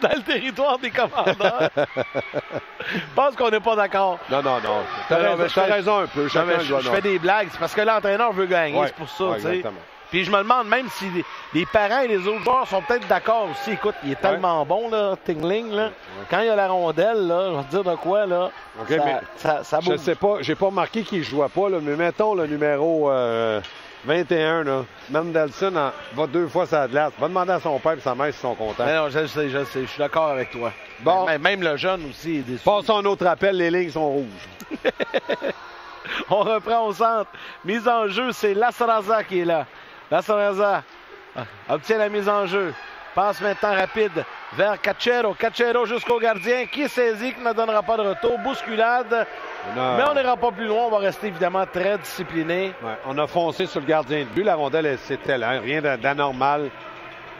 Dans le territoire des commandeurs. Je pense qu'on n'est pas d'accord.
Non. Tu as raison un peu.
Je fais des blagues. C'est parce que l'entraîneur veut gagner. Ouais, c'est pour ça. Ouais, exactement. Puis je me demande même si les parents et les autres joueurs sont peut-être d'accord aussi. Écoute, il est tellement bon, là, Tingling. Là. Quand il y a la rondelle, là, je vais te dire de quoi, là.
Okay, ça bouge. Je sais pas, j'ai pas remarqué qu'il ne jouait pas, là, mais mettons le numéro 21, là. Mendelssohn va 2 fois sa glace. Va demander à son père et sa mère s'ils sont contents.
Mais non, je sais. Je suis d'accord avec toi.
Bon.
Même le jeune aussi est déçu.
Passons à un autre appel, les lignes sont rouges.
On reprend au centre. Mise en jeu, c'est Lasaraza qui est là. Lasaraza obtient la mise en jeu. Passe maintenant rapide vers Cachero. Cachero jusqu'au gardien qui saisit, qui ne donnera pas de retour. Bousculade. Mais on n'ira pas plus loin. On va rester évidemment très discipliné.
Ouais, on a foncé sur le gardien de but. La rondelle, c'était là. Rien d'anormal.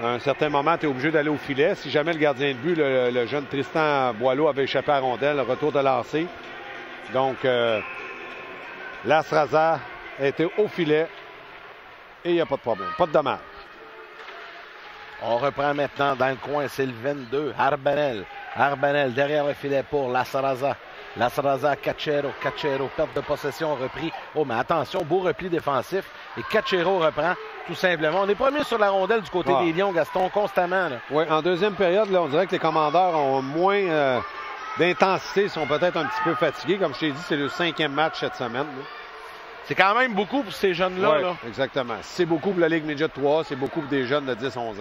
À un certain moment, tu es obligé d'aller au filet. Si jamais le gardien de but, le jeune Tristan Boileau, avait échappé à la rondelle, retour de lancer. Donc, Lasaraza était au filet. Et il n'y a pas de problème. Pas de dommage.
On reprend maintenant dans le coin. C'est le 22. Arbanel. Arbanel derrière le filet pour Lasaraza. Lasaraza, Cachero. Cachero, perte de possession, repris. Oh, mais attention, beau repli défensif. Et Cachero reprend tout simplement. On est premier sur la rondelle du côté des Lions, Gaston, constamment.
Oui, en deuxième période, là, on dirait que les commandeurs ont moins d'intensité. Ils sont peut-être un petit peu fatigués. Comme je t'ai dit, c'est le 5e match cette semaine. Là.
C'est quand même beaucoup pour ces jeunes-là.
Oui,
là.
Exactement. C'est beaucoup pour la Ligue Midget 3, c'est beaucoup pour des jeunes de 10-11 ans.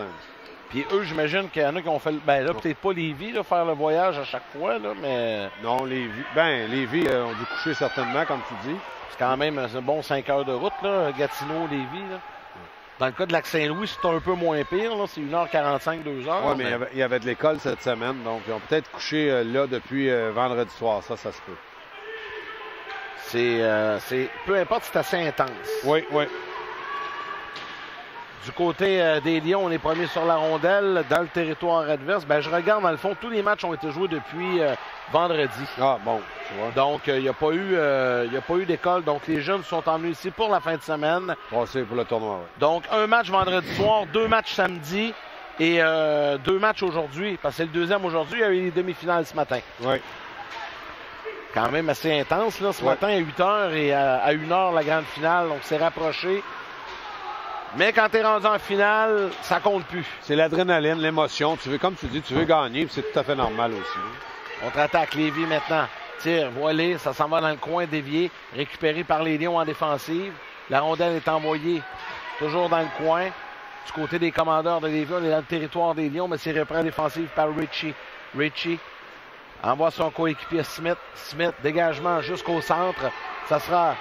Puis eux, j'imagine qu'il y en a qui ont fait... Ben là, peut-être pas Lévis, là, faire le voyage à chaque fois, là, mais...
Non, Lévis... Ben, Lévis ont dû coucher certainement, comme tu dis.
C'est quand même un bon 5 heures de route, là, Gatineau, Lévis, là. Dans le cas de Lac-Saint-Louis, c'est un peu moins pire, là. C'est 1h45, 2h.
Oui, mais il y avait de l'école cette semaine, donc ils ont peut-être couché là depuis vendredi soir. Ça se peut.
C'est peu importe, c'est assez intense.
Oui.
Du côté des Lions, on est premier sur la rondelle dans le territoire adverse. Ben, je regarde, dans le fond, tous les matchs ont été joués depuis vendredi.
Ah, bon, tu vois.
Donc, il n'y a pas eu d'école. Donc, les jeunes sont emmenés ici pour la fin de semaine.
C'est pour le tournoi, oui.
Donc, un match vendredi soir, 2 matchs samedi et 2 matchs aujourd'hui. Parce que c'est le deuxième aujourd'hui. Il y a eu les demi-finales ce matin.
Oui.
Quand même assez intense, là, ce matin à 8h et à 1h, la grande finale. Donc, c'est rapproché. Mais quand tu es rendu en finale, ça compte plus.
C'est l'adrénaline, l'émotion. Tu veux, comme tu dis, tu veux gagner, puis c'est tout à fait normal aussi.
On attaque Lévis maintenant. Tire, voilé, ça s'en va dans le coin, dévié, récupéré par les Lions en défensive. La rondelle est envoyée toujours dans le coin. Du côté des commandeurs de Lévis, on est dans le territoire des Lions, mais c'est repris en défensive par Ritchie. Ritchie envoie son coéquipier Smith. Smith, dégagement jusqu'au centre. Ça sera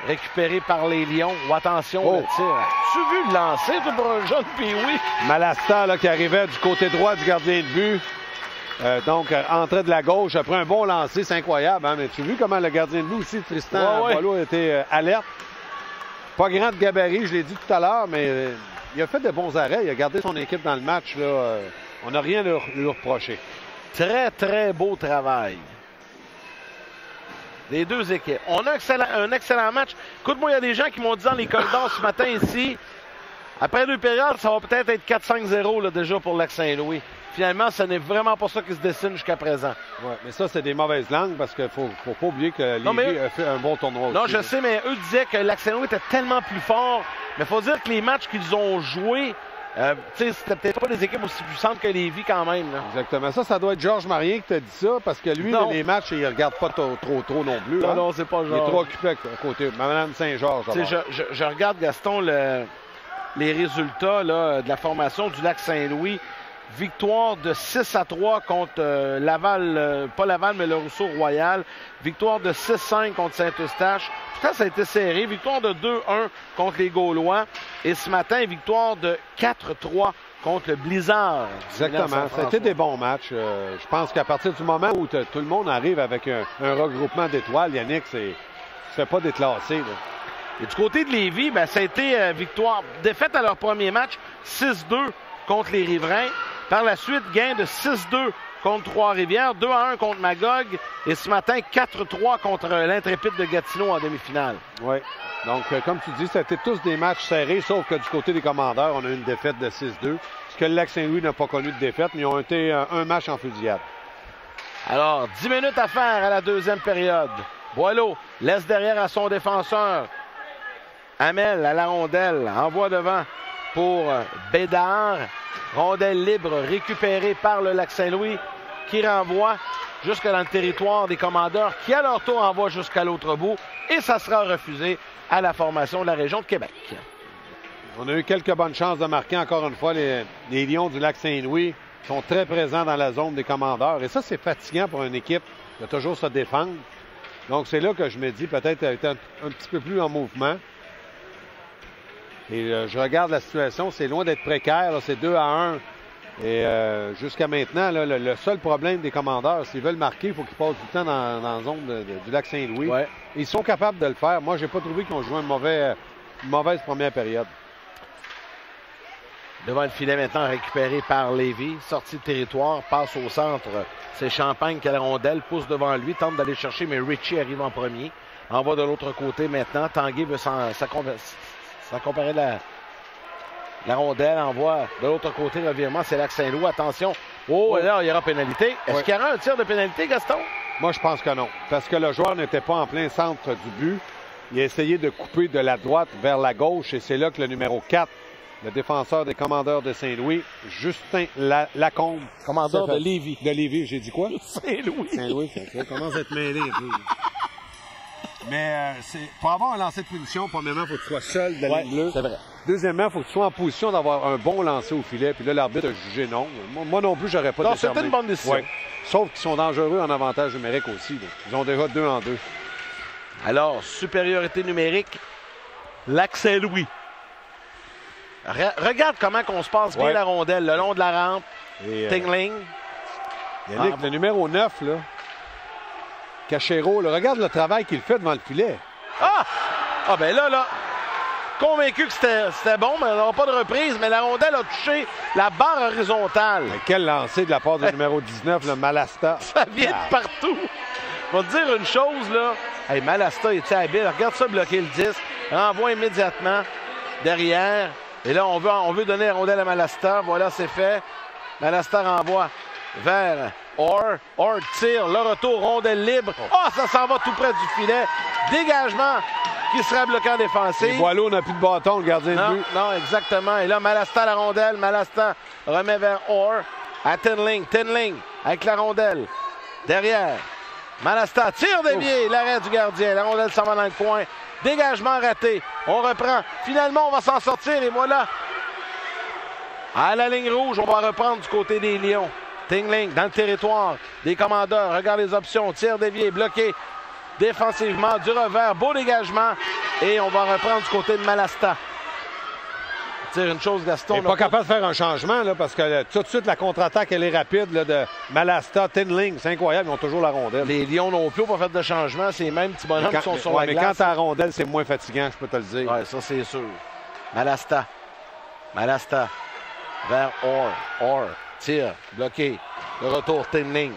récupéré par les Lions. Oh, attention, le tir. As-tu vu le lancer pour un jeune Pee-Wee?
Malasta là, qui arrivait du côté droit du gardien de but. Donc, entrée de la gauche, après un bon lancer, c'est incroyable. Hein? Mais tu as vu comment le gardien de but aussi, Tristan Boileau, a été alerte. Pas grand de gabarit, je l'ai dit tout à l'heure, mais il a fait de bons arrêts. Il a gardé son équipe dans le match. Là, on n'a rien à lui reprocher.
Très, très beau travail des deux équipes. On a un excellent match. Écoute-moi, il y a des gens qui m'ont dit dans les corridors ce matin ici, après 2 périodes, ça va peut-être être 4-5-0 là, déjà pour Lac-Saint-Louis. Finalement, ce n'est vraiment pas ça qui se dessine jusqu'à présent.
Oui, mais ça, c'est des mauvaises langues parce qu'il ne faut pas oublier que Lévis a fait un bon tournoi aussi.
Non, je sais, mais eux disaient que Lac-Saint-Louis était tellement plus fort. Mais il faut dire que les matchs qu'ils ont joués, c'était peut-être pas des équipes aussi puissantes que Lévis quand même. Là.
Exactement. Ça doit être Georges Marien qui t'a dit ça parce que lui, là, les matchs, il ne regarde pas trop non plus.
Non,
hein?
non, c'est pas Georges.
Il est trop occupé à côté. Madame Saint-Georges.
Je regarde, Gaston, les résultats là, de la formation du Lac-Saint-Louis. Victoire de 6-3 contre Laval, pas Laval, mais le Rousseau-Royal. Victoire de 6-5 contre Saint-Eustache. Tout ça a été serré. Victoire de 2-1 contre les Gaulois. Et ce matin, victoire de 4-3 contre le Blizzard.
Exactement. C'était des bons matchs. Je pense qu'à partir du moment où tout le monde arrive avec un regroupement d'étoiles, Yannick, c'est pas déclassé. Là.
Et du côté de Lévis, ben, ça a été victoire. Défaite à leur premier match, 6-2 contre les Riverains. Par la suite, gain de 6-2 contre Trois-Rivières, 2-1 contre Magog. Et ce matin, 4-3 contre l'Intrépide de Gatineau en demi-finale.
Oui. Donc, comme tu dis, c'était tous des matchs serrés, sauf que du côté des commandeurs, on a eu une défaite de 6-2. Ce que le Lac-Saint-Louis n'a pas connu de défaite, mais ils ont été un match en fusillade.
Alors, 10 minutes à faire à la deuxième période. Boileau laisse derrière à son défenseur. Hamel à la rondelle, envoie devant pour Bédard. Rondelle libre récupérée par le Lac-Saint-Louis qui renvoie jusque dans le territoire des commandeurs qui à leur tour envoie jusqu'à l'autre bout et ça sera refusé à la formation de la région de Québec.
On a eu quelques bonnes chances de marquer encore une fois. Les Lions du Lac-Saint-Louis sont très présents dans la zone des commandeurs et ça c'est fatigant pour une équipe de toujours se défendre. Donc c'est là que je me dis peut-être être un petit peu plus en mouvement. Et je regarde la situation, c'est loin d'être précaire, c'est 2-1. Et jusqu'à maintenant, là, le seul problème des commandeurs, s'ils veulent marquer, il faut qu'ils passent du temps dans la zone du Lac-Saint-Louis. Ouais. Ils sont capables de le faire. Moi, j'ai pas trouvé qu'ils ont joué une mauvaise première période.
Devant le filet maintenant récupéré par Lévis. Sortie de territoire, passe au centre. C'est Champagne qui a la rondelle, pousse devant lui, tente d'aller chercher, mais Ritchie arrive en premier. Envoie de l'autre côté maintenant. Tanguay veut s'accompagner de la rondelle, envoie de l'autre côté, revirement, c'est Lac-Saint-Louis. Attention. Oh, là, il y aura pénalité. Est-ce qu'il y aura un tir de pénalité, Gaston?
Moi, je pense que non. Parce que le joueur n'était pas en plein centre du but. Il a essayé de couper de la droite vers la gauche et c'est là que le numéro 4, le défenseur des commandeurs de Saint-Louis, Justin Lacombe.
Commandeur de Lévis.
De Lévis, j'ai dit quoi?
Saint-Louis.
Saint-Louis, ça commence à être mêlé un peu. Mais pour avoir un lancer de punition, premièrement, il faut que tu sois seul de la ligne bleue.
C'est vrai.
Deuxièmement, il faut que tu sois en position d'avoir un bon lancer au filet. Puis là, l'arbitre a jugé non. Moi non plus, j'aurais pas déterminé.
Non, c'était une bonne décision.
Ouais. Sauf qu'ils sont dangereux en avantage numérique aussi. Là. Ils ont déjà 2-2.
Alors, supériorité numérique, Lac-Saint-Louis. Regarde comment on se passe bien la rondelle, le long de la rampe. Tingling.
Yannick, le numéro 9, là. Cachero, là, regarde le travail qu'il fait devant le filet.
Ah! Ah ben là, convaincu que c'était bon, mais on n'aura pas de reprise, mais la rondelle a touché la barre horizontale.
Mais quel lancer de la part du numéro 19, le Malasta.
Ça vient de partout. Je vais te dire une chose, là. Hey, Malasta est habile. Regarde ça bloquer le 10. Renvoie immédiatement derrière. Et là, on veut donner la rondelle à Malasta. Voilà, c'est fait. Malasta renvoie vers Orr. Orr tire. Le retour, rondelle libre. Ah, ça s'en va tout près du filet. Dégagement qui sera bloquant défensif.
Et Boileau n'a plus de bâton, le gardien de but.
Non, exactement. Et là, Malasta la rondelle. Malasta remet vers Orr à Tinling. Tinling avec la rondelle. Derrière. Malasta tire dévié. L'arrêt du gardien. La rondelle s'en va dans le coin. Dégagement raté. On reprend. Finalement, on va s'en sortir. Et voilà. À la ligne rouge, on va reprendre du côté des Lions. Tingling dans le territoire des commandeurs. Regarde les options. Tir dévié, bloqué défensivement. Du revers, beau dégagement. Et on va reprendre du côté de Malasta. Dire une chose, Gaston.
Il n'est pas capable de faire un changement, là, parce que tout de suite, la contre-attaque, elle est rapide là, de Malasta, Tinling. C'est incroyable, ils ont toujours la rondelle.
Les Lions n'ont plus pas fait de changement. C'est les mêmes petits bonhommes qui sont sur la glace.
Mais quand tu as la rondelle, c'est moins fatigant, je peux te le dire.
Oui, ça, c'est sûr. Malasta. Malasta. Vers Orr. Orr. Tire. Bloqué. Le retour, Tinling.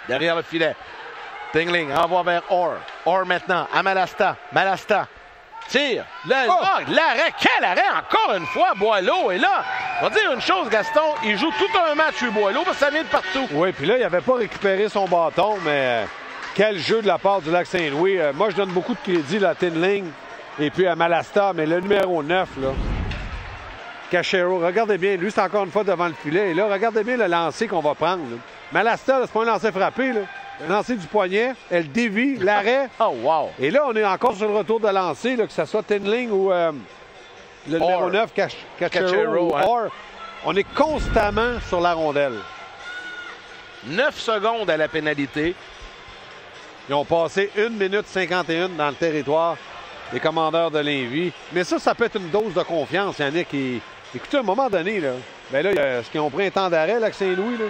Derrière le filet. Tingling envoie vers Orr. Orr maintenant à Malasta. Malasta. Tire. L'arrêt. Quel arrêt encore une fois, Boileau. Et là, on va dire une chose, Gaston. Il joue tout un match, lui, Boileau, parce que ça vient de partout.
Oui, puis là, il n'avait pas récupéré son bâton, mais quel jeu de la part du Lac-Saint-Louis. Moi, je donne beaucoup de crédit là, à Tinling et puis à Malasta, mais le numéro 9, là. Cachero, regardez bien, lui, c'est encore une fois devant le filet. Et là, regardez bien le lancer qu'on va prendre. Là. Malasta, c'est pas un lancer frappé, là. Le lancer du poignet, elle dévie, l'arrêt.
Oh, wow!
Et là, on est encore sur le retour de lancer, là, que ce soit Tinling ou le numéro 9, Cachero ou Orr. On est constamment sur la rondelle.
9 secondes à la pénalité.
Ils ont passé 1 minute 51 dans le territoire des Commandeurs de Lévis. Mais ça peut être une dose de confiance, Yannick. Écoutez, à un moment donné, là, ben là, est-ce qu'ils ont pris un temps d'arrêt, là, avec Saint-Louis, là?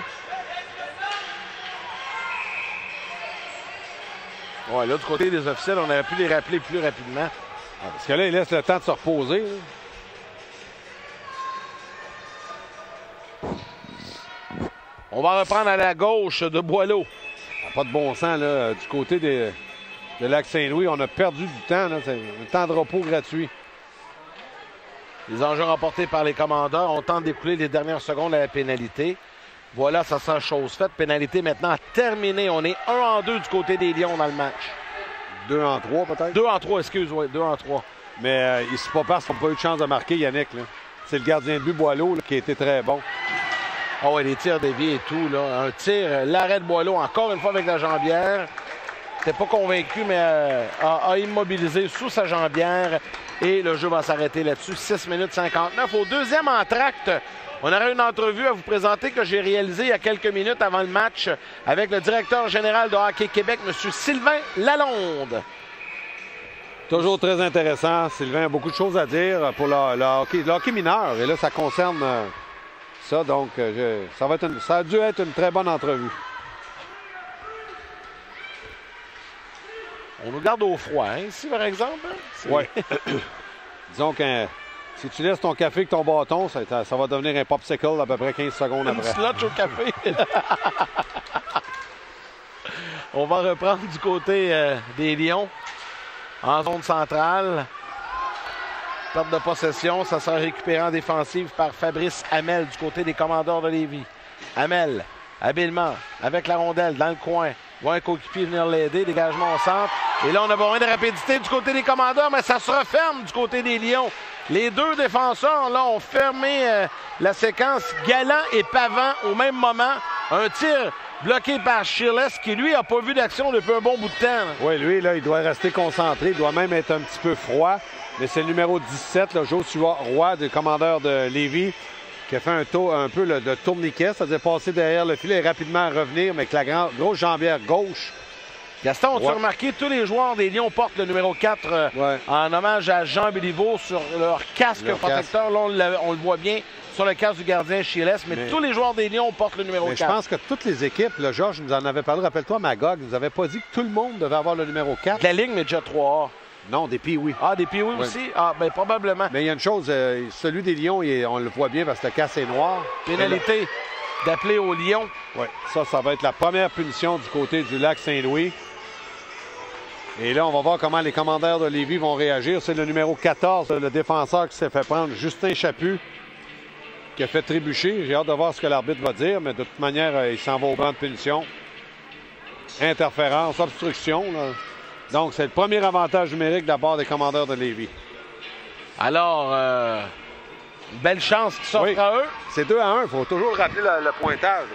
Ouais, là, du côté des officiels, on aurait pu les rappeler plus rapidement.
Parce que là, ils laissent le temps de se reposer, là.
On va reprendre à la gauche de Boileau.
Pas de bon sens, là, du côté de Lac-Saint-Louis. On a perdu du temps, là. C'est un temps de repos gratuit.
Les enjeux remportés par les Commandeurs. On tente d'écouler les dernières secondes à la pénalité. Voilà, ça sent chose faite. Pénalité maintenant terminée. On est 1-2 du côté des Lions dans le match.
2-3 peut-être?
2-3, excuse-moi. 2-3.
Mais c'est pas parce qu'on n'a pas eu de chance de marquer, Yannick. C'est le gardien de but Boileau là, qui a été très bon.
Oh, ouais, les tirs déviés et tout. Là. Un tir, l'arrêt de Boileau, encore une fois avec la jambière. T'es pas convaincu, mais a immobilisé sous sa jambière. Et le jeu va s'arrêter là-dessus. 6 minutes 59. Au deuxième entracte, on aurait une entrevue à vous présenter que j'ai réalisée il y a quelques minutes avant le match avec le directeur général de Hockey Québec, M. Sylvain Lalonde.
Toujours très intéressant. Sylvain a beaucoup de choses à dire pour le hockey mineur. Et là, ça concerne ça. Donc, ça a dû être une très bonne entrevue.
On nous garde au froid, hein, ici, par exemple.
Oui. Disons que si tu laisses ton café avec ton bâton, ça va devenir un popsicle à peu près 15 secondes après.
Une slotch au café. On va reprendre du côté des Lions. En zone centrale. Perte de possession. Ça sera récupéré en défensive par Fabrice Hamel du côté des Commandeurs de Lévis. Hamel, habilement, avec la rondelle dans le coin. Voit un coéquipier venir l'aider. Dégagement au centre. Et là, on a besoin de rapidité du côté des Commandeurs, mais ça se referme du côté des Lions. Les deux défenseurs, là, ont fermé la séquence Galland et Pavant au même moment. Un tir bloqué par Shirley, qui, lui, n'a pas vu d'action depuis un bon bout de temps. Là.
Oui, lui, là, il doit rester concentré. Il doit même être un petit peu froid. Mais c'est le numéro 17, là, Joshua Roy, des Commandeurs de Lévis, qui a fait un peu de tourniquet, c'est-à-dire passer derrière le filet et rapidement revenir, mais avec la grosse jambière gauche.
Gaston, as-tu remarqué, tous les joueurs des Lions portent le numéro 4 en hommage à Jean Béliveau sur leur casque protecteur. Là, on le voit bien sur le casque du gardien Chiles, mais tous les joueurs des Lions portent le numéro 4.
Je pense que toutes les équipes, là, Georges nous en avait parlé, rappelle-toi, Magog nous avait pas dit que tout le monde devait avoir le numéro 4.
De la ligne, mais déjà 3A.
Non, des Pee-Wee.
Ah, des Pee-Wee aussi? Ah, bien, probablement.
Mais il y a une chose, celui des Lions, on le voit bien parce que le casque est noir.
Pénalité d'appeler aux Lions.
Oui, ça va être la première punition du côté du lac Saint-Louis. Et là, on va voir comment les Commandeurs de Lévis vont réagir. C'est le numéro 14, le défenseur qui s'est fait prendre, Justin Chaput, qui a fait trébucher. J'ai hâte de voir ce que l'arbitre va dire, mais de toute manière, il s'en va au banc de punition. Interférence, obstruction, là. Donc, c'est le premier avantage numérique de la part des Commandeurs de Lévis.
Alors, belle chance qui s'offre à eux.
C'est 2-1. Il faut toujours rappeler le pointage.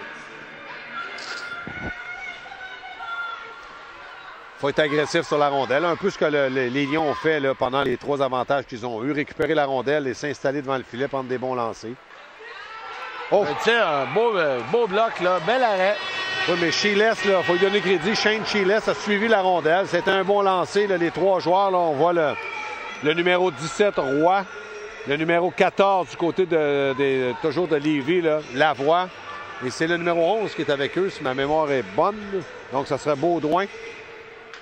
Il faut être agressif sur la rondelle. Un peu ce que les Lions ont fait là, pendant les 3 avantages qu'ils ont eu. Récupérer la rondelle et s'installer devant le filet, prendre des bons lancers.
Oh! Un beau bloc, là. Bel arrêt.
Oui, mais Chiles, il faut lui donner crédit. Shane Chiles a suivi la rondelle. C'était un bon lancer. Là, les 3 joueurs, là, on voit le numéro 17, Roy. Le numéro 14 du côté toujours de Lévis, là, Lavoie. Et c'est le numéro 11 qui est avec eux, si ma mémoire est bonne. Donc, ça serait Baudouin.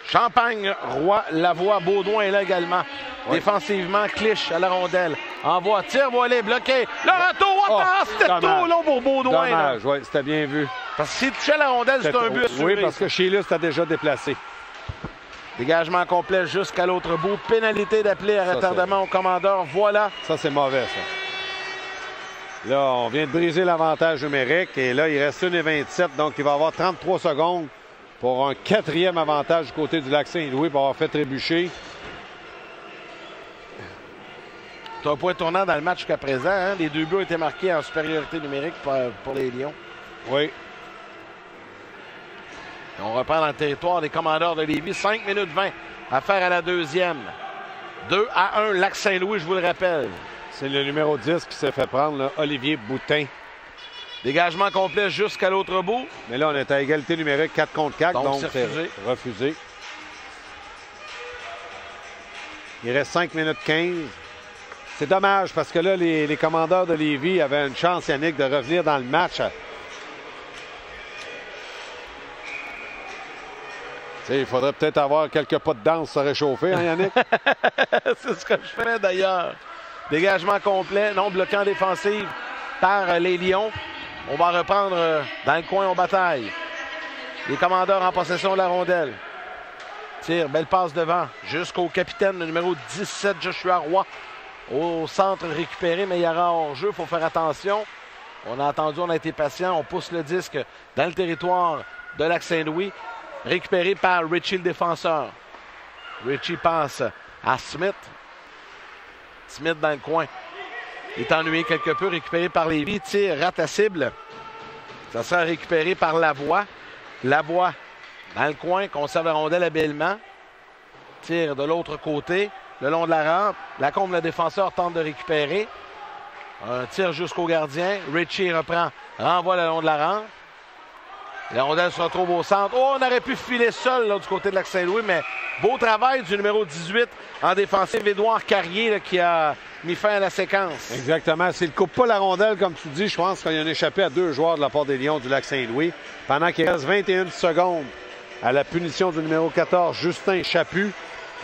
Champagne, Roy, Lavoie, Baudouin est là également. Oui. Défensivement, Clich à la rondelle. Envoie, tire, voilé, bloqué. Le retour, c'était trop long pour Baudouin.
Dommage, oui, c'était bien vu.
Parce que s'il touchait la rondelle, c'est un but assuré.
Oui, parce que Chilis t'a déjà déplacé.
Dégagement complet jusqu'à l'autre bout. Pénalité d'appeler à retardement au commandeur. Voilà.
Ça, c'est mauvais, ça. Là, on vient de briser l'avantage numérique. Et là, il reste 1:27. Donc, il va avoir 33 secondes pour un 4e avantage du côté du lac Saint-Louis pour avoir fait trébucher.
C'est un point tournant dans le match jusqu'à présent. Hein? Les 2 buts ont été marqués en supériorité numérique pour les Lions.
Oui.
On reprend dans le territoire des Commandeurs de Lévis. 5 minutes 20 à faire à la deuxième. 2-1, lac Saint-Louis, je vous le rappelle.
C'est le numéro 10 qui s'est fait prendre, là, Olivier Boutin.
Dégagement complet jusqu'à l'autre bout.
Mais là, on est à égalité numérique 4 contre 4, donc c'est refusé. Il reste 5 minutes 15. C'est dommage parce que là, les commandeurs de Lévis avaient une chance, Yannick, de revenir dans le match. Il faudrait peut-être avoir quelques pas de danse se réchauffer, hein, Yannick?
C'est ce que je fais d'ailleurs. Dégagement complet, non bloquant défensif par les Lions. On va reprendre dans le coin, on bataille. Les commandeurs en possession de la rondelle. Tire, belle passe devant, jusqu'au capitaine, le numéro 17, Joshua Roy. Au centre récupéré, mais il y aura hors-jeu, il faut faire attention. On a attendu, on a été patient, on pousse le disque dans le territoire de Lac-Saint-Louis. Récupéré par Richie, le défenseur. Richie passe à Smith. Smith dans le coin. Il est ennuyé quelque peu, récupéré par Lévis. Tire, rate à cible. Ça sera récupéré par Lavoie. Lavoie dans le coin, conserve la rondelle habilement. Tire de l'autre côté, le long de la rampe. Lacombe, le défenseur, tente de récupérer. Un tir jusqu'au gardien. Richie reprend, renvoie le long de la rampe. La rondelle se retrouve au centre. Oh, on aurait pu filer seul là, du côté de Lac-Saint-Louis, mais beau travail du numéro 18 en défensive, Édouard Carrier, là, qui a mis fin à la séquence.
Exactement. S'il ne coupe pas la rondelle, comme tu dis, je pense qu'il y a un échappé à 2 joueurs de la part des Lions du Lac-Saint-Louis. Pendant qu'il reste 21 secondes à la punition du numéro 14, Justin Chaput,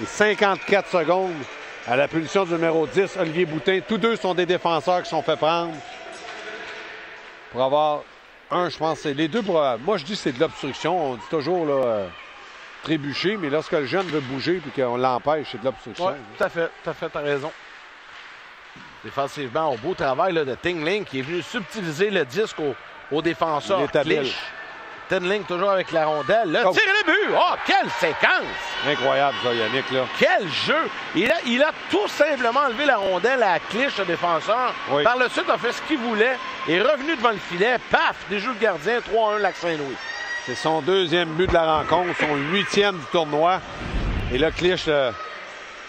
et 54 secondes à la punition du numéro 10, Olivier Boutin. Tous deux sont des défenseurs qui sont fait prendre pour avoir... je pense, c'est les deux pour... moi, je dis que c'est de l'obstruction. On dit toujours, là, trébucher, mais lorsque le jeune veut bouger et qu'on l'empêche, c'est de l'obstruction.
Oui, tout à fait, t'as raison. Défensivement, au beau travail là, de Tingling qui est venu subtiliser le disque au défenseur. Clich. Tingling toujours avec la rondelle. Là, tire le but! Oh, quelle séquence!
Incroyable, ça, Yannick, là.
Quel jeu! Il a tout simplement enlevé la rondelle à Clich, le défenseur. Oui. Par le suite, a fait ce qu'il voulait. Est revenu devant le filet. Paf! Déjoue le gardien. 3-1, Lac-Saint-Louis.
C'est son 2e but de la rencontre. Son 8e du tournoi. Et là, Clich,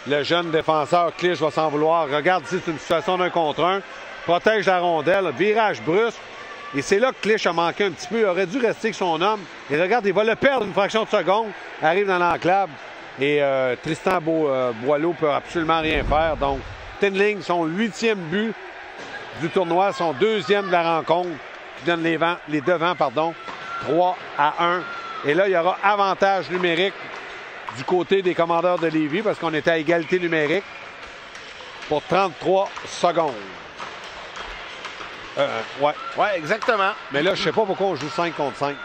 le jeune défenseur, Clich va s'en vouloir. Regarde ici, c'est une situation d'1 contre 1. Protège la rondelle. Virage brusque. Et c'est là que Clich a manqué un petit peu. Il aurait dû rester avec son homme. Et regarde, il va le perdre une fraction de seconde. Arrive dans l'enclave. Et Tristan Boileau peut absolument rien faire. Donc, Tingling, son 8e but du tournoi, son 2e de la rencontre, qui donne les devants, 3-1. Et là, il y aura avantage numérique du côté des commandeurs de Lévis parce qu'on était à égalité numérique pour 33 secondes.
Ouais, exactement.
Mais là, je sais pas pourquoi on joue 5 contre 5.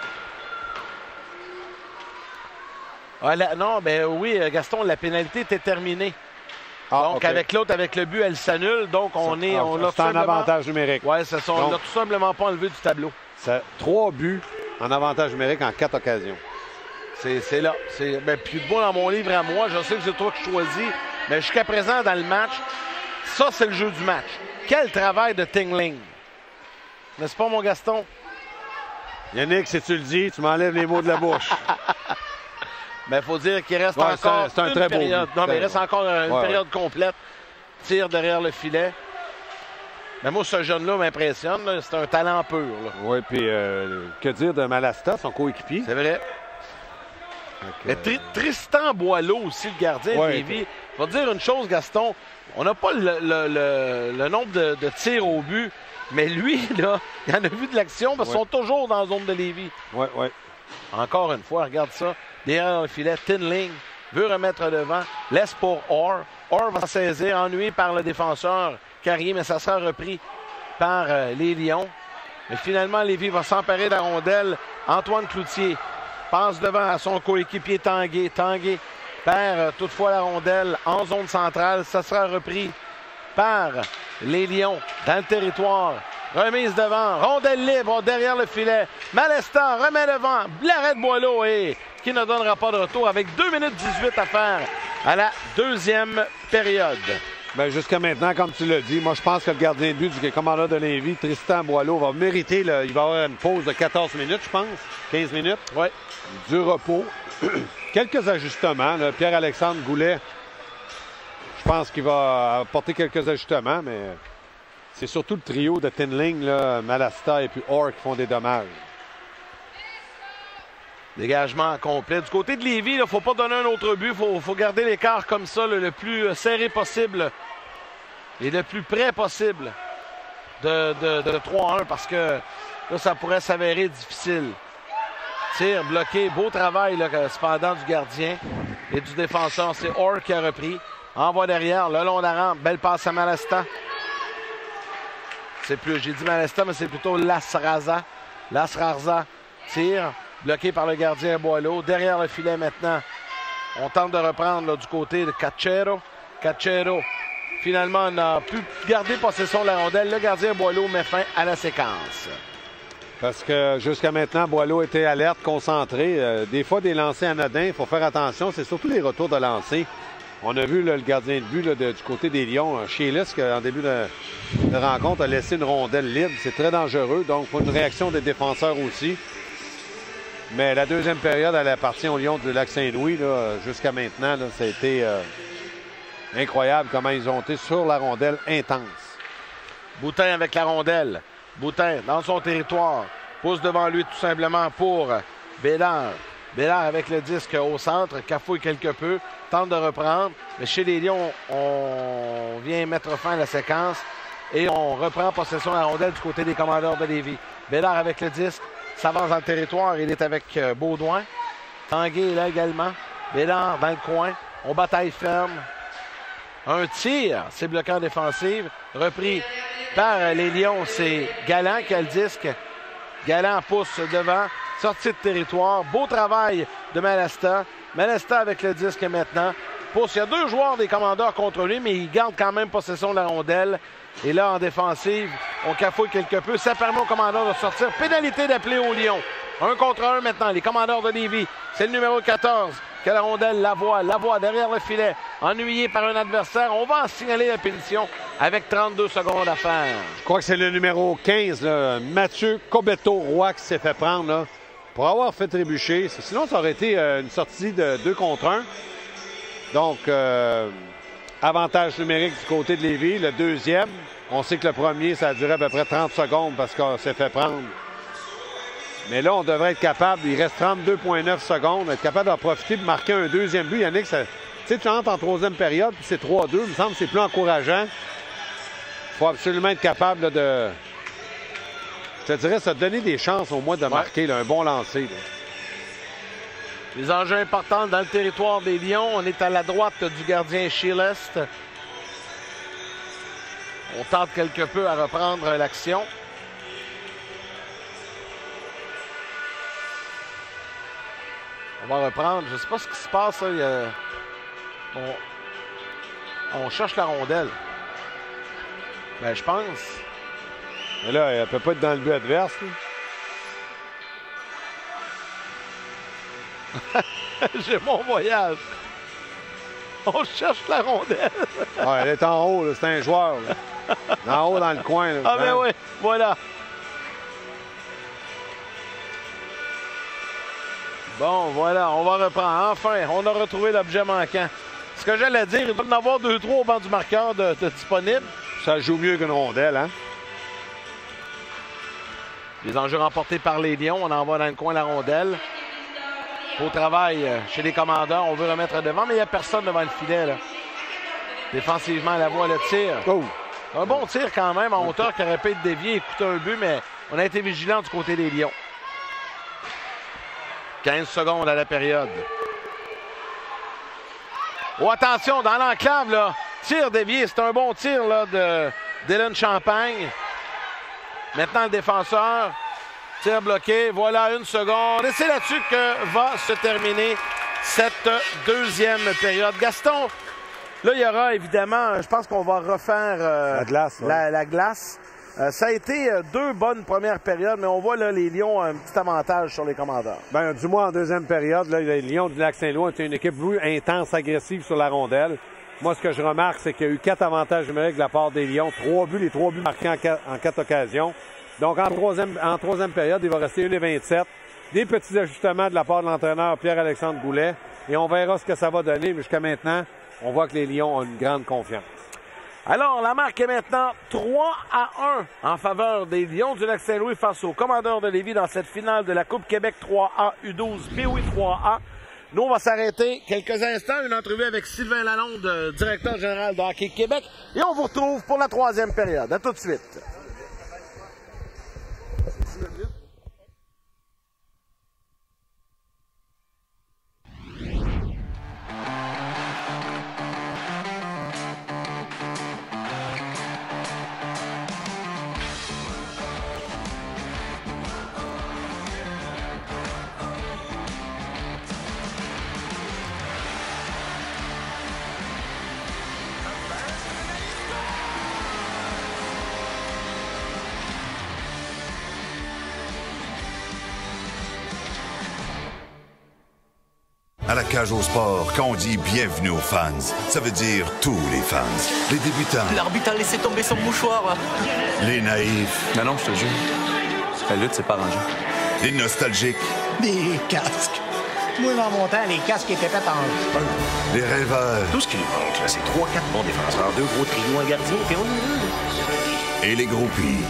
Non, ben oui, Gaston, la pénalité était terminée. Donc,
okay.
avec l'autre, avec le but, elle s'annule. Donc, on l'a
c'est un avantage numérique.
Oui, c'est ça. On l'a tout simplement pas enlevé du tableau.
3 buts en avantage numérique en 4 occasions.
C'est là. Puis moi, dans mon livre à moi, je sais que c'est toi qui choisis, mais jusqu'à présent, dans le match, ça, c'est le jeu du match. Quel travail de Tingling. N'est-ce pas, mon Gaston?
Yannick, si tu le dis, tu m'enlèves les mots de la bouche.
Mais il faut dire qu'il reste encore
c'est un très beau
période.
but.
Non, mais il reste encore une période complète. Tire derrière le filet. Mais moi, ce jeune-là m'impressionne. C'est un talent pur. Là.
Oui, puis que dire de Malasta, son coéquipier?
C'est vrai. Mais Tristan Boileau aussi, le gardien de Lévis. Je vais te dire une chose, Gaston. On n'a pas le nombre de tirs au but. Mais lui, là, il en a vu de l'action parce qu'ils sont toujours dans la zone de Lévis.
Oui.
Encore une fois, regarde ça. Derrière le filet, Tingling veut remettre devant. Laisse pour Orr. Orr va saisir, ennuyé par le défenseur Carrier, mais ça sera repris par les Lions. Mais finalement, Lévis va s'emparer de la rondelle. Antoine Cloutier passe devant à son coéquipier Tanguay. Tanguay perd toutefois la rondelle en zone centrale. Ça sera repris par les Lions dans le territoire. Remise devant, rondelle libre derrière le filet. Malestin remet devant, l'arrêt de Boileau et qui ne donnera pas de retour avec 2 minutes 18 à faire à la 2e période.
Bien, jusqu'à maintenant, comme tu l'as dit, moi je pense que le gardien de but du commandeur de Lévis, Tristan Boileau, va mériter, il va avoir une pause de 14 minutes, je pense, 15 minutes.
Oui.
Du repos. Quelques ajustements. Pierre-Alexandre Goulet, je pense qu'il va apporter quelques ajustements, mais c'est surtout le trio de Tinling, là, Malasta et puis Orr qui font des dommages.
Dégagement complet. Du côté de Lévis, il ne faut pas donner un autre but. Il faut garder l'écart comme ça, le plus serré possible et le plus près possible de 3-1 parce que là, ça pourrait s'avérer difficile. Tir bloqué. Beau travail là, cependant du gardien et du défenseur. C'est Orr qui a repris. Envoie derrière, le long de la rampe. Belle passe à Malasta. C'est plus, j'ai dit Malasta, mais c'est plutôt Lasraza. Lasraza tire. Bloqué par le gardien Boileau. Derrière le filet maintenant. On tente de reprendre là, du côté de Cachero. Cachero, finalement, n'a pu garder possession de la rondelle. Le gardien Boileau met fin à la séquence.
Parce que jusqu'à maintenant, Boileau était alerte, concentré. Des fois, des lancers anodins, il faut faire attention. C'est surtout les retours de lancers. On a vu là, le gardien de but là, du côté des Lions, Chélis, qui en début de rencontre a laissé une rondelle libre. C'est très dangereux. Donc, il faut une réaction des défenseurs aussi. Mais la deuxième période, elle appartient aux Lions du Lac-Saint-Louis. Jusqu'à maintenant, là, ça a été incroyable comment ils ont été sur la rondelle intense.
Boutin avec la rondelle. Boutin dans son territoire. Pousse devant lui tout simplement pour Bédard. Bédard avec le disque au centre. Cafouille quelque peu. Tente de reprendre. Mais chez les Lions, on vient mettre fin à la séquence. Et on reprend possession de la rondelle du côté des Commandeurs de Lévis. Bédard avec le disque. S'avance dans le territoire. Il est avec Baudouin. Tanguay est là également. Bédard dans le coin. On bataille ferme. Un tir. C'est bloqué en défensive. Repris par les Lions. C'est Galland qui a le disque. Galland pousse devant. Sortie de territoire. Beau travail de Malasta. Malasta avec le disque maintenant. Pousse. Il y a deux joueurs des Commandeurs contre lui, mais il garde quand même possession de la rondelle. Et là, en défensive, on cafouille quelque peu. Ça permet aux Commandeurs de sortir. Pénalité d'appeler aux Lions. 1 contre 1 maintenant. Les Commandeurs de Lévis. C'est le numéro 14 que la rondelle la voit derrière le filet. Ennuyé par un adversaire. On va en signaler la punition avec 32 secondes à faire.
Je crois que c'est le numéro 15, là, Mathieu Cobeto-Roy, qui s'est fait prendre là, pour avoir fait trébucher. Sinon, ça aurait été une sortie de 2 contre 1. Donc, avantage numérique du côté de Lévis. Le deuxième, on sait que le premier, ça a duré à peu près 30 secondes parce qu'on s'est fait prendre. Mais là, on devrait être capable, il reste 32,9 secondes, être capable d'en profiter pour marquer un deuxième but. Yannick, tu sais, tu entres en troisième période, puis c'est 3-2. Il me semble que c'est plus encourageant. Il faut absolument être capable là, de... Je te dirais, ça te donner des chances au moins de marquer là, un bon lancer. Là.
Les enjeux importants dans le territoire des Lions. On est à la droite du gardien Chilest. On tente quelque peu à reprendre l'action. On va reprendre. Je ne sais pas ce qui se passe. Là. On cherche la rondelle. Ben, je pense.
Mais là, elle ne peut pas être dans le but adverse.
J'ai mon voyage. On cherche la rondelle.
Ouais, elle est en haut, c'est un joueur. Là. En haut dans le coin. Là,
ah ben oui, voilà. Bon, voilà, on va reprendre. Enfin, on a retrouvé l'objet manquant. Ce que j'allais dire, il doit y en avoir 2-3 au banc du marqueur de disponible.
Ça joue mieux qu'une rondelle, hein?
Les enjeux remportés par les Lions. On envoie dans le coin la rondelle. Beau travail chez les Commandeurs. On veut remettre devant, mais il n'y a personne devant le filet. Là. Défensivement, la voie, le tir.
Oh.
Un bon tir quand même en hauteur qui aurait pu être dévié et coûter un but, mais on a été vigilant du côté des Lions. 15 secondes à la période. Oh, attention, dans l'enclave, là. Tir dévié. C'est un bon tir là, de Dylan Champagne. Maintenant, le défenseur. Tir bloqué. Voilà, 1 seconde. Et c'est là-dessus que va se terminer cette deuxième période. Gaston, là, il y aura évidemment, je pense qu'on va refaire
la glace. Ouais.
La glace. Ça a été 2 bonnes premières périodes, mais on voit là les Lions un petit avantage sur les Commandeurs.
Bien, du moins en deuxième période, là, les Lions du Lac-Saint-Louis étaient une équipe plus intense, agressive sur la rondelle. Moi, ce que je remarque, c'est qu'il y a eu 4 avantages numériques de la part des Lions. 3 buts, les 3 buts marqués en 4 occasions. Donc, en troisième période, il va rester 1,27. Des petits ajustements de la part de l'entraîneur Pierre-Alexandre Goulet. Et on verra ce que ça va donner. Mais jusqu'à maintenant, on voit que les Lions ont une grande confiance.
Alors, la marque est maintenant 3-1 en faveur des Lions du Lac-Saint-Louis face aux Commandeurs de Lévis dans cette finale de la Coupe Québec 3A U12 POI 3A. Nous, on va s'arrêter quelques instants, une entrevue avec Sylvain Lalonde, directeur général de Hockey Québec, et on vous retrouve pour la troisième période. À tout de suite.
À la Cage au Sport, quand on dit bienvenue aux fans, ça veut dire tous les fans. Les débutants.
L'arbitre a laissé tomber son mouchoir.
Les naïfs.
Non, je te jure. La lutte, c'est pas rangé.
Les nostalgiques.
Des casques. Moi, dans mon temps, les casques étaient faits en cheveux.
Les rêveurs.
Tout ce qui nous manque, là, c'est 3-4 bons défenseurs, 2 gros trios, un gardien, puis on est là.
Et les groupies.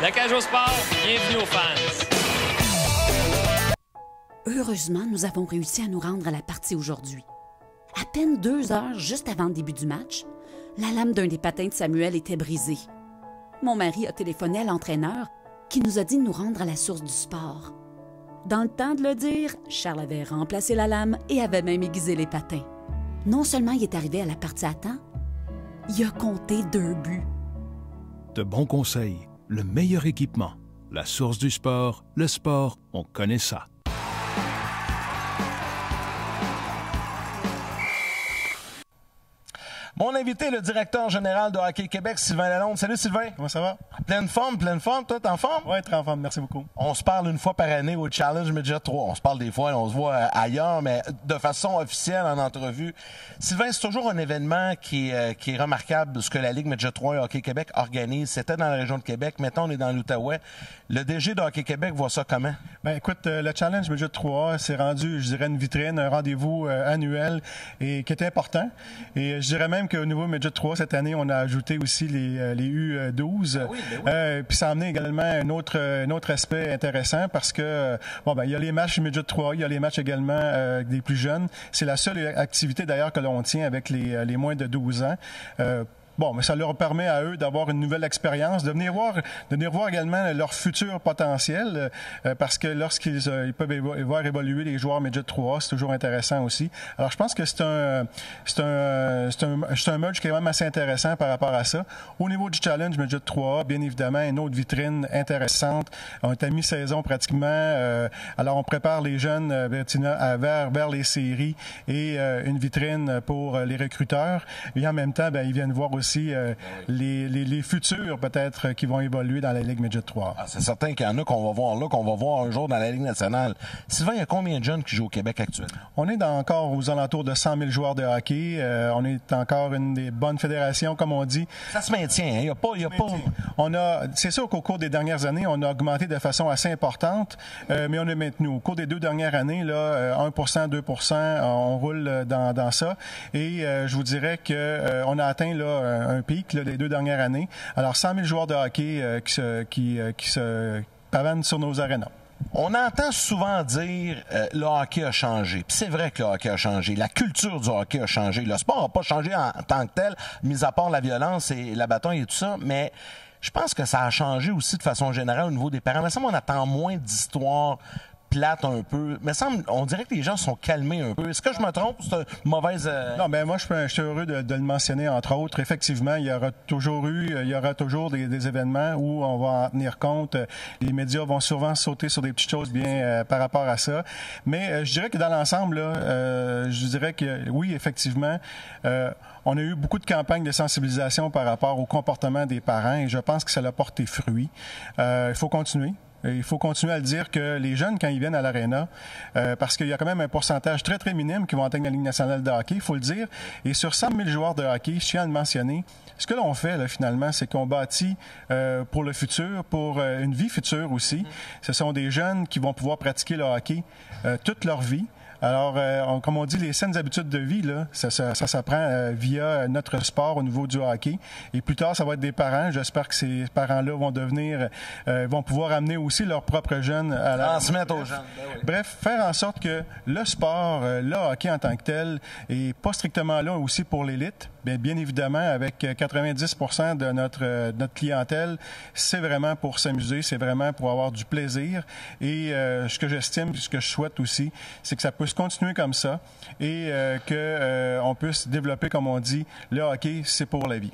La Cage au Sport, bienvenue aux fans.
Heureusement, nous avons réussi à nous rendre à la partie aujourd'hui. À peine 2 heures juste avant le début du match, la lame d'un des patins de Samuel était brisée. Mon mari a téléphoné à l'entraîneur qui nous a dit de nous rendre à la source du sport. Dans le temps de le dire, Charles avait remplacé la lame et avait même aiguisé les patins. Non seulement il est arrivé à la partie à temps, il a compté 2 buts.
De bons conseils, le meilleur équipement, la source du sport, le sport, on connaît ça.
Mon invité, le directeur général de Hockey Québec, Sylvain Lalonde. Salut Sylvain.
Comment ça va?
Pleine forme. Toi, t'es en forme?
Oui, très en forme. Merci beaucoup.
On se parle une fois par année au Challenge Midget 3. On se parle des fois, on se voit ailleurs, mais de façon officielle en entrevue. Sylvain, c'est toujours un événement qui est remarquable, ce que la Ligue Midget 3 et Hockey Québec organise. C'était dans la région de Québec. Maintenant, on est dans l'Outaouais. Le DG de Hockey Québec voit ça comment?
Ben, écoute, le Challenge Midget 3 s'est rendu, je dirais, une vitrine, un rendez-vous annuel et qui est important. Et je dirais même qu'au niveau Midget 3, cette année, on a ajouté aussi les U12. Ah oui, ben oui. Puis ça a amené également un autre aspect intéressant parce que, il y a les matchs Midget 3, il y a les matchs également des plus jeunes. C'est la seule activité d'ailleurs que l'on tient avec les moins de 12 ans. Mais ça leur permet à eux d'avoir une nouvelle expérience, de venir voir également leur futur potentiel, parce que lorsqu'ils ils peuvent voir évoluer les joueurs Midget 3, c'est toujours intéressant aussi. Alors, je pense que c'est un merge qui est vraiment assez intéressant par rapport à ça. Au niveau du Challenge Midget 3, bien évidemment, une autre vitrine intéressante. On est à mi-saison pratiquement. Alors, on prépare les jeunes vers les séries et une vitrine pour les recruteurs. Et en même temps, ils viennent voir aussi les futurs, peut-être, qui vont évoluer dans la Ligue Midget 3.
Ah, c'est certain qu'il y en a qu'on va voir un jour dans la Ligue nationale. Sylvain, il y a combien de jeunes qui jouent au Québec actuellement? On est
encore aux alentours de 100 000 joueurs de hockey. On est encore une des bonnes fédérations, comme on dit.
Ça se maintient, hein? Il y a pas...
C'est sûr qu'au cours des dernières années, on a augmenté de façon assez importante, mais on est maintenu. Au cours des 2 dernières années, là, 1%, 2%, on roule dans ça. Et je vous dirais qu'on a atteint là un pic des 2 dernières années. Alors, 100 000 joueurs de hockey qui se pavanent sur nos arénas.
On entend souvent dire le hockey a changé. Puis c'est vrai que le hockey a changé. La culture du hockey a changé. Le sport n'a pas changé en tant que tel, mis à part la violence et la bataille et tout ça, mais je pense que ça a changé aussi de façon générale au niveau des parents. Mais ça, on attend moins d'histoires plate un peu. Mais on dirait que les gens sont calmés un peu. Est-ce que je me trompe? C'est une mauvaise...
Non, mais moi, je suis heureux de le mentionner, entre autres. Effectivement, il y aura toujours des événements où on va en tenir compte. Les médias vont souvent sauter sur des petites choses bien par rapport à ça. Mais je dirais que dans l'ensemble, je dirais que oui, effectivement, on a eu beaucoup de campagnes de sensibilisation par rapport au comportement des parents et je pense que ça a porté fruit. Il faut continuer. Il faut continuer à le dire que les jeunes, quand ils viennent à l'aréna, parce qu'il y a quand même un pourcentage très, très minime qui vont atteindre la Ligue nationale de hockey, il faut le dire. Et sur 100 000 joueurs de hockey, je tiens à le mentionner, ce que l'on fait, là, finalement, c'est qu'on bâtit pour le futur, pour une vie future aussi. Ce sont des jeunes qui vont pouvoir pratiquer le hockey toute leur vie. Alors, comme on dit, les saines habitudes de vie, là, ça s'apprend via notre sport au niveau du hockey. Et plus tard, ça va être des parents. J'espère que ces parents-là vont pouvoir amener aussi leurs propres jeunes à la...
Transmettre aux jeunes. Ben oui.
Bref, faire en sorte que le sport, le hockey en tant que tel, est pas strictement là aussi pour l'élite. Bien évidemment, avec 90% de notre clientèle, c'est vraiment pour s'amuser, c'est vraiment pour avoir du plaisir. Et ce que j'estime, ce que je souhaite aussi, c'est que ça puisse continuer comme ça et qu'on puisse développer, comme on dit, le hockey, c'est pour la vie.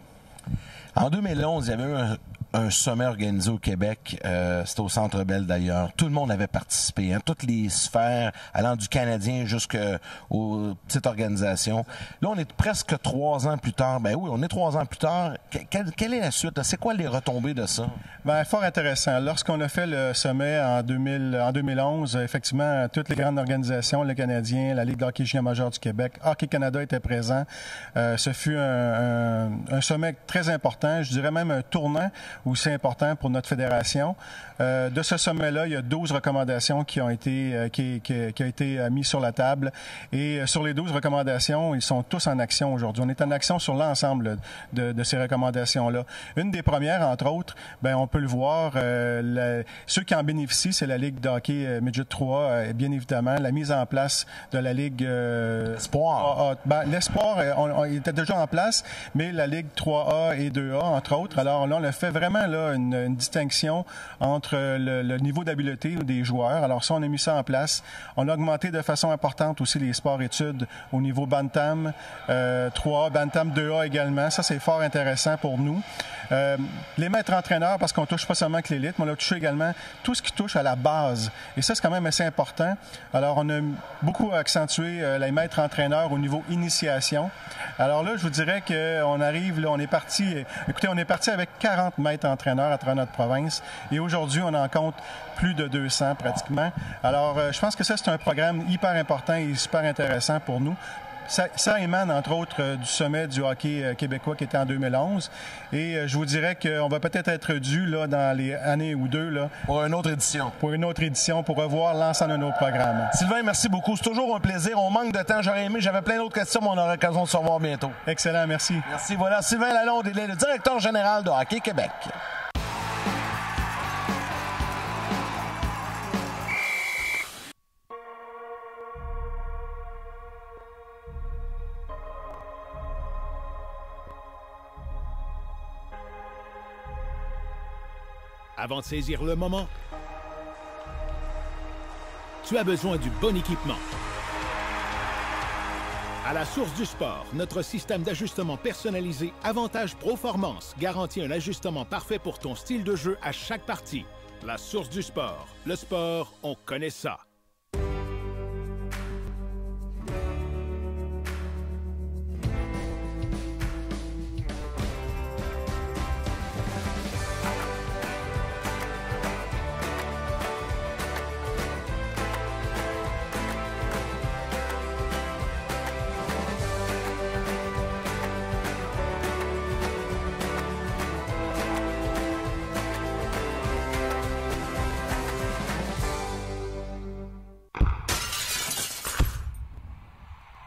En 2011, il y avait eu un sommet organisé au Québec. C'était au Centre Bell, d'ailleurs. Tout le monde avait participé, hein, toutes les sphères, allant du Canadien jusqu'aux petites organisations. Là, on est presque 3 ans plus tard. Ben oui, on est 3 ans plus tard. Quelle est la suite? C'est quoi les retombées de ça?
Bien, fort intéressant. Lorsqu'on a fait le sommet en 2011, effectivement, toutes les grandes organisations, le Canadien, la Ligue de hockey junior majeur du Québec, Hockey Canada était présent. Ce fut un sommet très important, je dirais même un tournant aussi important pour notre fédération. De ce sommet-là, il y a 12 recommandations qui ont été mises sur la table. Et sur les 12 recommandations, ils sont tous en action aujourd'hui. On est en action sur l'ensemble de ces recommandations-là. Une des premières, entre autres, ben on peut le voir, ceux qui en bénéficient, c'est la Ligue de hockey Midget 3, bien évidemment. La mise en place de la Ligue...
Espoir.
L'espoir, il était déjà en place, mais la Ligue 3A et 2A, entre autres. Alors là, on a fait vraiment là, une distinction entre le niveau d'habileté des joueurs. Alors ça, on a mis ça en place. On a augmenté de façon importante aussi les sports-études au niveau Bantam 3A, Bantam 2A également. Ça, c'est fort intéressant pour nous. Les maîtres entraîneurs, parce qu'on touche pas seulement que l'élite, mais on a touché également tout ce qui touche à la base. Et ça, c'est quand même assez important. Alors, on a beaucoup accentué les maîtres entraîneurs au niveau initiation. Alors là, je vous dirais qu'on arrive, là, on est parti avec 40 maîtres entraîneurs à travers notre province. Et aujourd'hui, on en compte plus de 200 pratiquement. Alors, je pense que ça, c'est un programme hyper important et super intéressant pour nous. Ça émane, entre autres, du sommet du hockey québécois qui était en 2011. Et je vous dirais qu'on va peut-être être dû là, dans les années ou deux. Là,
pour une autre édition.
Pour une autre édition, pour revoir l'ensemble de nos programmes.
Sylvain, merci beaucoup. C'est toujours un plaisir. On manque de temps. J'avais plein d'autres questions, mais on aura l'occasion de se revoir bientôt.
Excellent, merci.
Merci. Voilà, Sylvain Lalonde, il est le directeur général de Hockey Québec.
Avant de saisir le moment, tu as besoin du bon équipement. À la Source du Sport, notre système d'ajustement personnalisé Avantage Proformance garantit un ajustement parfait pour ton style de jeu à chaque partie. La Source du Sport. Le sport, on connaît ça.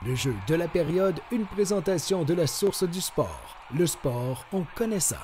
Le jeu de la période, une présentation de la Source du Sport. Le sport, on connaît ça.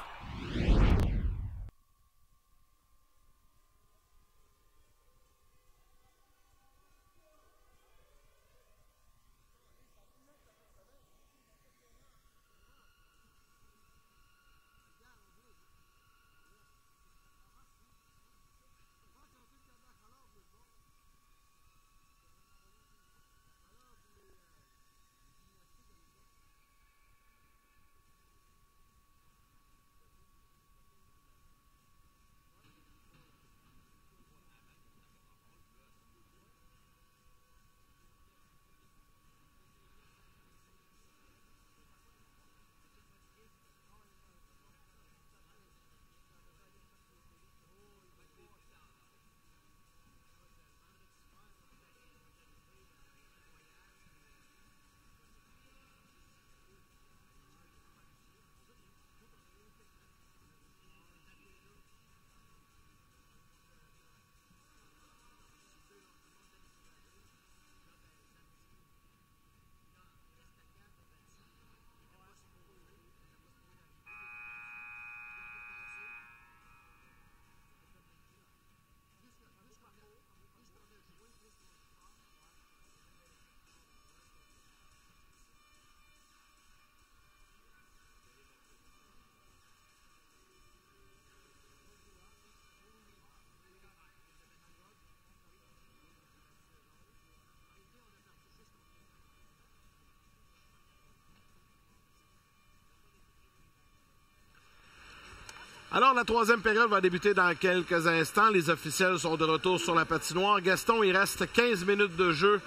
Alors, la troisième période va débuter dans quelques instants. Les officiels sont de retour sur la patinoire. Gaston, il reste 15 minutes de jeu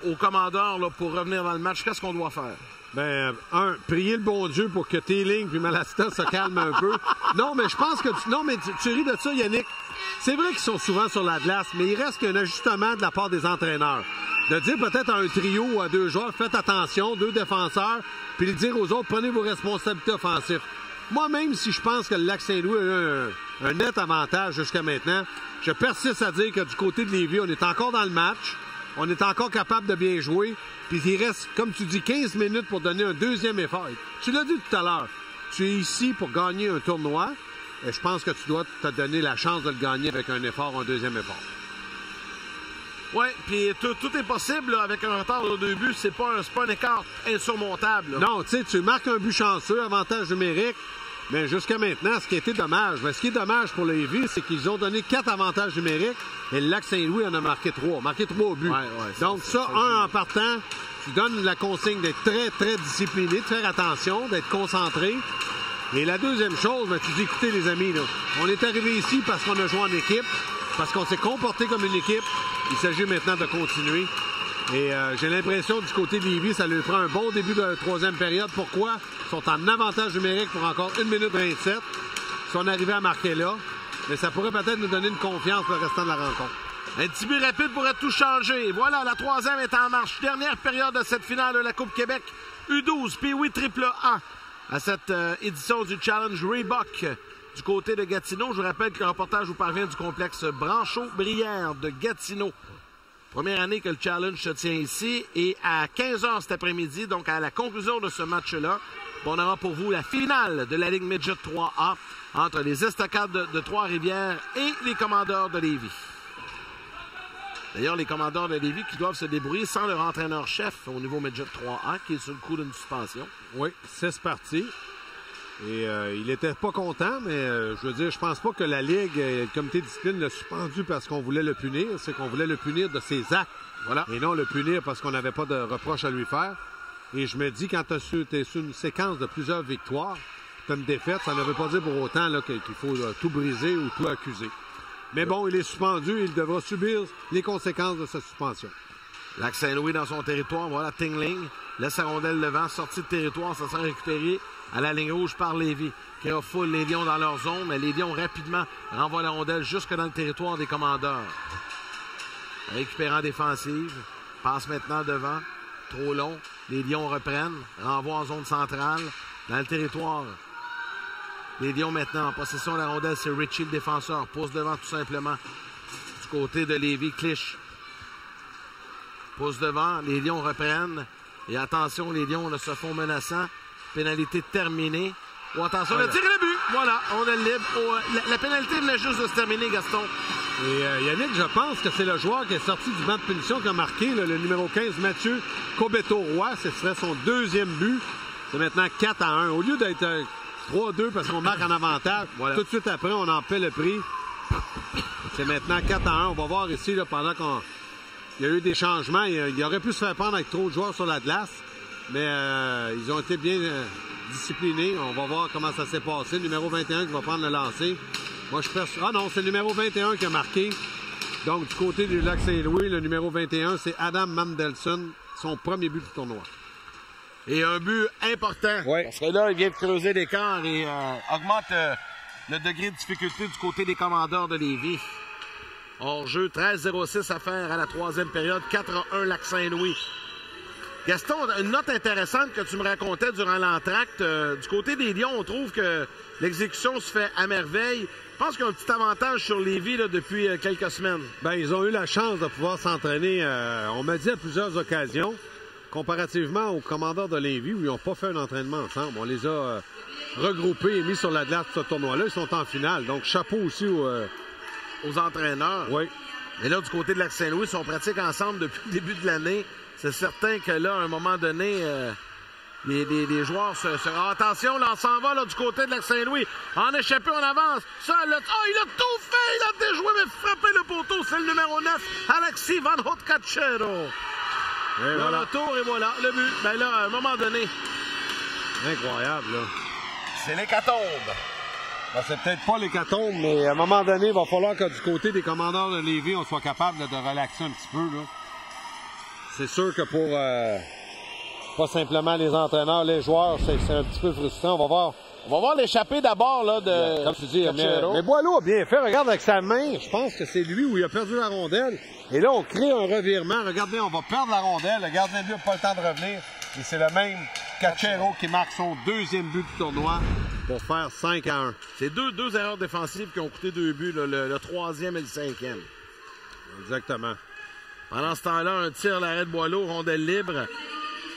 au commandeur là, pour revenir dans le match. Qu'est-ce qu'on doit faire?
Ben, prier le bon Dieu pour que Teeling puis Malasta se calment un peu. Non, mais je pense que... tu ris de ça, Yannick. C'est vrai qu'ils sont souvent sur la glace, mais il reste qu'un ajustement de la part des entraîneurs. De dire peut-être à un trio ou à 2 joueurs, faites attention, 2 défenseurs, puis de dire aux autres, prenez vos responsabilités offensives. Moi, même si je pense que le Lac-Saint-Louis a eu un net avantage jusqu'à maintenant, je persiste à dire que du côté de Lévis, on est encore dans le match, on est encore capable de bien jouer, puis il reste, comme tu dis, 15 minutes pour donner un deuxième effort. Tu l'as dit tout à l'heure, tu es ici pour gagner un tournoi, et je pense que tu dois te donner la chance de le gagner avec un effort, un deuxième effort.
Oui, puis tout est possible là, avec un retard de 2 buts. C'est pas un écart insurmontable. Là.
Non, tu sais, tu marques un but chanceux, avantage numérique, mais jusqu'à maintenant, ce qui a été dommage, ce qui est dommage pour les Lévis, c'est qu'ils ont donné 4 avantages numériques et le Lac-Saint-Louis en a marqué 3. Marqué 3 buts.
Ouais,
donc ça, en partant, tu donnes la consigne d'être très, très discipliné, de faire attention, d'être concentré. Et la deuxième chose, tu dis, écoutez les amis, là, on est arrivé ici parce qu'on a joué en équipe, parce qu'on s'est comporté comme une équipe. Il s'agit maintenant de continuer. Et j'ai l'impression du côté de Lévis, ça lui prend un bon début de la troisième période. Pourquoi? Ils sont en avantage numérique pour encore 1 minute 27. Ils sont arrivés à marquer là. Mais ça pourrait peut-être nous donner une confiance pour le restant de la rencontre.
Un petit but rapide pourrait tout changer. Voilà, la troisième est en marche. Dernière période de cette finale de la Coupe Québec. U12, puis oui, AAA. À cette édition du Challenge Reebok du côté de Gatineau. Je vous rappelle que le reportage vous parvient du complexe Branchot-Brière de Gatineau. Première année que le challenge se tient ici. Et à 15h cet après-midi, donc à la conclusion de ce match-là, on aura pour vous la finale de la Ligue Midget 3A entre les Estacades de Trois-Rivières et les Commandeurs de Lévis. D'ailleurs, les Commandeurs de Lévis qui doivent se débrouiller sans leur entraîneur-chef au niveau Midget 3A, qui est sur le coup d'une suspension.
Oui, 6 parties. Et il n'était pas content, mais je veux dire, je pense pas que la Ligue et le comité de discipline l'a suspendu parce qu'on voulait le punir. C'est qu'on voulait le punir de ses actes. Voilà. Et non le punir parce qu'on n'avait pas de reproche à lui faire. Et je me dis, quand tu es sur une séquence de plusieurs victoires, tu as une défaite, ça ne veut pas dire pour autant là, qu'il faut tout briser ou tout accuser. Mais bon, il est suspendu et il devra subir les conséquences de sa suspension.
Lac-Saint-Louis dans son territoire, voilà, Tingling, laisse la rondelle devant, sortie de territoire, ça sera récupéré à la ligne rouge par Lévis, qui refoule les Lions dans leur zone, mais les Lions rapidement renvoient la rondelle jusque dans le territoire des Commandeurs. Récupérant défensive, passe maintenant devant, trop long, les Lions reprennent, renvoient en zone centrale, dans le territoire. Les Lions maintenant en possession de la rondelle, c'est Richie le défenseur, pousse devant tout simplement. Du côté de Lévis, Clich pousse devant, les Lions reprennent. Et attention, les Lions se font menaçants. Pénalité terminée. Oh, attention, le tir et le but. Voilà, on est libre. Oh, la pénalité venait juste de se terminer, Gaston.
Et Yannick, je pense que c'est le joueur qui est sorti du banc de punition qui a marqué, là, le numéro 15, Mathieu Cobeto-Roy. Ce serait son deuxième but. C'est maintenant 4-1. Au lieu d'être 3-2 parce qu'on marque en avantage, voilà. Tout de suite après, on en paie le prix. C'est maintenant 4-1. On va voir ici, là, pendant qu'on... Il y a eu des changements. Il aurait pu se faire prendre avec trop de joueurs sur la glace. Mais ils ont été bien disciplinés. On va voir comment ça s'est passé. Le numéro 21 qui va prendre le lancer. Moi, je pense... Ah non, c'est le numéro 21 qui a marqué. Donc, du côté du Lac-Saint-Louis, le numéro 21, c'est Adam Mandelson. Son premier but du tournoi.
Et un but important.
Oui.
Parce que là, il vient de creuser l'écart et augmente le degré de difficulté du côté des Commandeurs de Lévis. Hors-jeu, 13-06 à faire à la troisième période. 4-1 Lac-Saint-Louis. Gaston, une note intéressante que tu me racontais durant l'entracte. Du côté des Lions, on trouve que l'exécution se fait à merveille. Je pense qu'il y a un petit avantage sur Lévis là, depuis quelques semaines.
Bien, ils ont eu la chance de pouvoir s'entraîner, on m'a dit à plusieurs occasions, comparativement aux Commandeurs de Lévis, où ils n'ont pas fait un entraînement ensemble. On les a regroupés et mis sur la glace de ce tournoi-là. Ils sont en finale. Donc, chapeau aussi
aux entraîneurs.
Oui.
Mais là, du côté de Lac-Saint-Louis, si on pratique ensemble depuis le début de l'année, c'est certain que là, à un moment donné, les joueurs se... Attention, là, on s'en va là, du côté de Lac-Saint-Louis. En échappé, on avance. Ça, là... Oh, il a tout fait! Il a déjoué, mais frappé le poteau. C'est le numéro 9, Alexis Van Hout-Cachero. Voilà, tour et voilà, le but. Ben là, à un moment donné...
Incroyable, là.
C'est l'hécatombe.
Ben, c'est peut-être pas l'hécatombe, mais à un moment donné, il va falloir que du côté des commandeurs de Lévis, on soit capable de relaxer un petit peu. Là. C'est sûr que pour pas simplement les entraîneurs, les joueurs, c'est un petit peu frustrant. On va voir l'échappée d'abord là, de. Comme tu dis, mais Boileau a bien fait. Regarde avec sa main, je pense que c'est lui où il a perdu la rondelle. Et là, on crée un revirement. Regardez, on va perdre la rondelle. Le gardien de but n'a pas le temps de revenir. Et c'est le même Cachero qui marque son deuxième but du tournoi pour faire 5-1.
C'est deux erreurs défensives qui ont coûté 2 buts, là, le troisième et le cinquième.
Exactement.
Pendant ce temps-là, un tir, l'arrêt de Boileau, rondelle libre.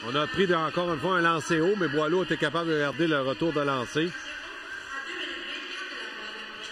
On a pris encore une fois un lancer haut, mais Boileau était capable de garder le retour de lancer.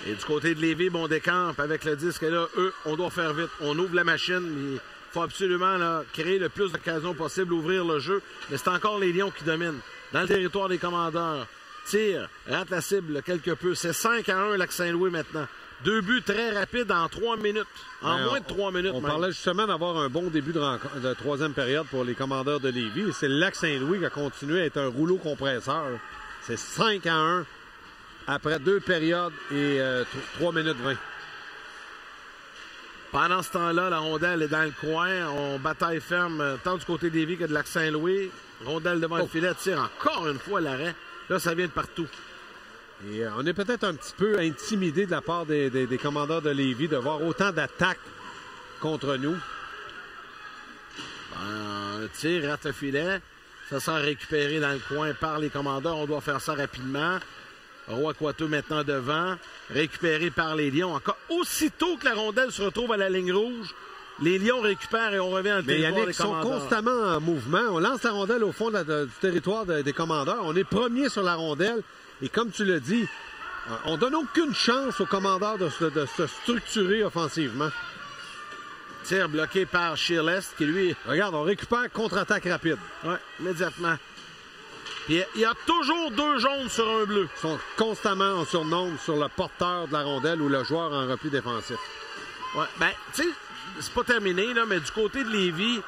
Et du côté de Lévis, on décampe avec le disque. Et là, eux, on doit faire vite. On ouvre la machine. Il faut absolument là, créer le plus d'occasions possible, ouvrir le jeu. Mais c'est encore les Lions qui dominent. Dans le territoire des commandeurs. Tire, rate la cible quelque peu. C'est 5-1, Lac-Saint-Louis maintenant. 2 buts très rapides en 3 minutes. En moins de 3 minutes.
On
même.
parlait justement d'avoir un bon début de troisième période pour les commandeurs de Lévis. C'est le Lac-Saint-Louis qui a continué à être un rouleau compresseur. C'est 5-1 après 2 périodes et 3 minutes 20.
Pendant ce temps-là, la rondelle est dans le coin. On bataille ferme tant du côté des Lévis que de Lac-Saint-Louis. Rondelle devant le filet, tire encore une fois l'arrêt. Là, ça vient de partout.
Et on est peut-être un petit peu intimidé de la part des commandeurs de Lévis de voir autant d'attaques contre nous.
Un tir, rate le filet. Ça sera récupéré dans le coin par les commandeurs. On doit faire ça rapidement. Roy Coiteau maintenant devant. Récupéré par les Lions. Encore aussitôt que la rondelle se retrouve à la ligne rouge, les Lions récupèrent et on revient dans le territoire des commandeurs.
Ils sont constamment en mouvement. On lance la rondelle au fond du territoire des commandeurs. On est premier sur la rondelle. Et comme tu l'as dit, on donne aucune chance aux commandeurs de se structurer offensivement.
Tir bloqué par Shearless qui lui...
Regarde, on récupère contre-attaque rapide.
Oui, immédiatement. Puis il y a toujours 2 jaunes sur un bleu.
Ils sont constamment en surnombre sur le porteur de la rondelle ou le joueur en repli défensif.
Oui, ben, tu sais, c'est pas terminé, là, mais du côté de Lévis,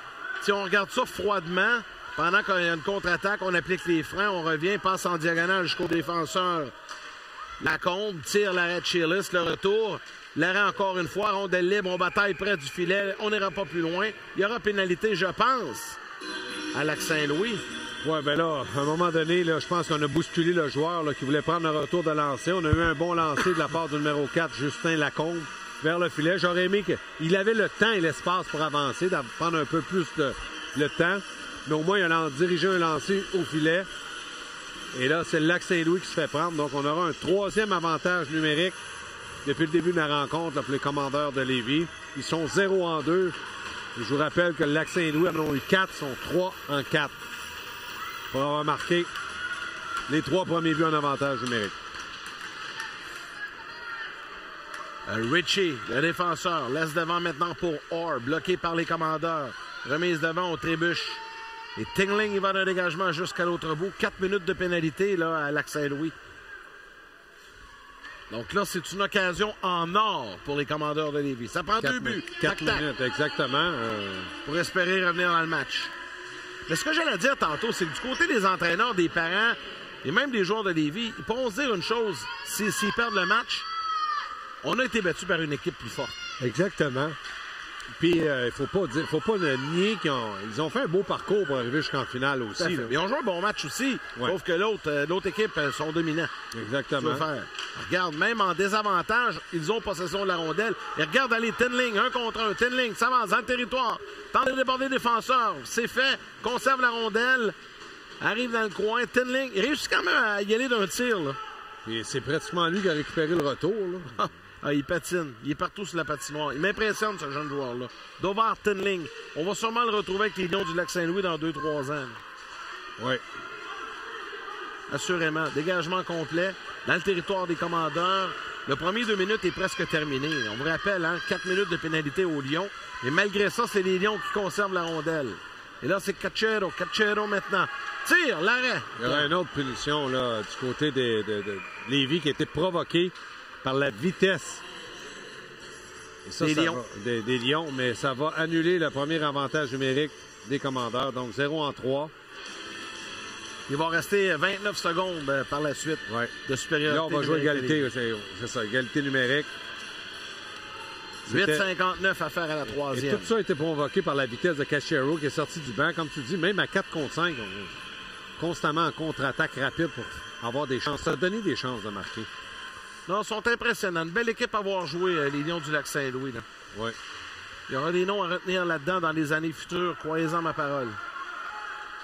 si on regarde ça froidement, pendant qu'il y a une contre-attaque, on applique les freins, on revient, passe en diagonale jusqu'au défenseur. Lacombe tire l'arrêt de Shearless, le retour. L'arrêt encore une fois, rondelle libre, on bataille près du filet, on n'ira pas plus loin. Il y aura pénalité, je pense, à Lac-Saint-Louis.
Oui, bien là, à un moment donné, là, je pense qu'on a bousculé le joueur là, qui voulait prendre le retour de lancer. On a eu un bon lancer de la part du numéro 4, Justin Lacombe, vers le filet. J'aurais aimé qu'il avait le temps et l'espace pour avancer, de prendre un peu plus le temps. Mais au moins, il a dirigé un lancer au filet. Et là, c'est le Lac-Saint-Louis qui se fait prendre. Donc, on aura un 3e avantage numérique depuis le début de la rencontre là, pour les commandeurs de Lévis. Ils sont 0-2. Je vous rappelle que le Lac-Saint-Louis en ont eu 4, sont 3-4. Pour avoir marqué les 3 premiers buts en avantage numérique.
Ritchie, le défenseur, laisse devant maintenant pour Orr, bloqué par les commandeurs. Remise devant, on trébuche. Et Tingling, il va d'un dégagement jusqu'à l'autre bout. 4 minutes de pénalité là, à Lac-Saint-Louis. Donc là, c'est une occasion en or pour les commandeurs de Lévis. Ça prend 2 buts.
4 minutes, exactement.
Pour espérer revenir dans le match. Mais ce que j'allais dire tantôt, c'est que du côté des entraîneurs, des parents et même des joueurs de Lévis, ils pourront se dire une chose. S'ils perdent le match, on a été battus par une équipe plus forte.
Exactement. Puis, il faut pas nier qu'ils ont fait un beau parcours pour arriver jusqu'en finale aussi.
Ils ont joué un bon match aussi. Ouais. Sauf que l'autre équipe sont dominants.
Exactement.
Regarde, même en désavantage, ils ont possession de la rondelle. Et regarde aller, Tinling, 1 contre 1. Tinling s'avance dans le territoire. Tente de déborder le défenseur. C'est fait. Conserve la rondelle. Arrive dans le coin. Tinling, il réussit quand même à y aller d'un tir. Là.
Et c'est pratiquement lui qui a récupéré le retour. Là.
Ah, il patine. Il est partout sur la patinoire. Il m'impressionne, ce jeune joueur-là. Dovar Tinling. On va sûrement le retrouver avec les Lions du Lac-Saint-Louis dans 2-3 ans.
Oui.
Assurément. Dégagement complet dans le territoire des commandeurs. Le premier 2 minutes est presque terminé. On vous rappelle, 4 minutes de pénalité aux Lions. Et malgré ça, c'est les Lions qui conservent la rondelle. Et là, c'est Cachero. Cachero maintenant. Tire, l'arrêt.
Il y aura une autre punition là, du côté de Lévis qui a été provoquée par la vitesse et ça,
des Lions.
Des Lions, mais ça va annuler le premier avantage numérique des commandeurs. Donc 0-3.
Il va rester 29 secondes par la suite de supériorité.
Là, on va jouer égalité. C'est ça, égalité numérique.
8,59 à faire à la troisième.
Et tout ça a été provoqué par la vitesse de Cachero qui est sorti du banc. Comme tu dis, même à 4 contre 5, on est constamment en contre-attaque rapide pour avoir des chances, se donner des chances de marquer.
Non, ils sont impressionnants. Une belle équipe à voir jouer, les Lions du Lac-Saint-Louis.
Oui.
Il y aura des noms à retenir là-dedans dans les années futures. Croyez-en ma parole.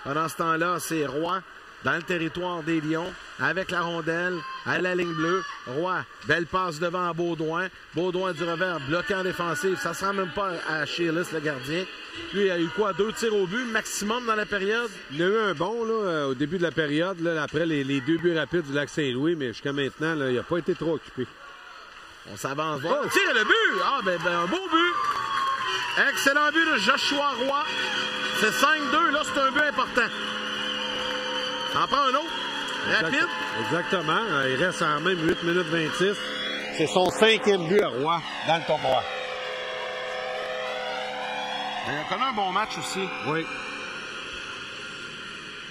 Pendant ce temps-là, c'est Roy dans le territoire des Lions avec la rondelle à la ligne bleue. Roy, belle passe devant à Beaudoin. Beaudoin du revers, bloqué en défensive. Ça ne se rend même pas à Shearless, le gardien. Lui, il a eu quoi? 2 tirs au but maximum dans la période?
Il a eu un bon là, au début de la période, là, après les 2 buts rapides du Lac-Saint-Louis, mais jusqu'à maintenant, là, il n'a pas été trop occupé.
On s'avance. Oh, tire le but! Ah, ben, un beau but! Excellent but de Joshua Roy. C'est 5-2. Là, c'est un but important. En prend un autre. Rapide.
Exactement. Il reste en même 8 minutes 26. C'est son 5e but à Roy dans le tournoi.
Il a connu un bon match aussi.
Oui.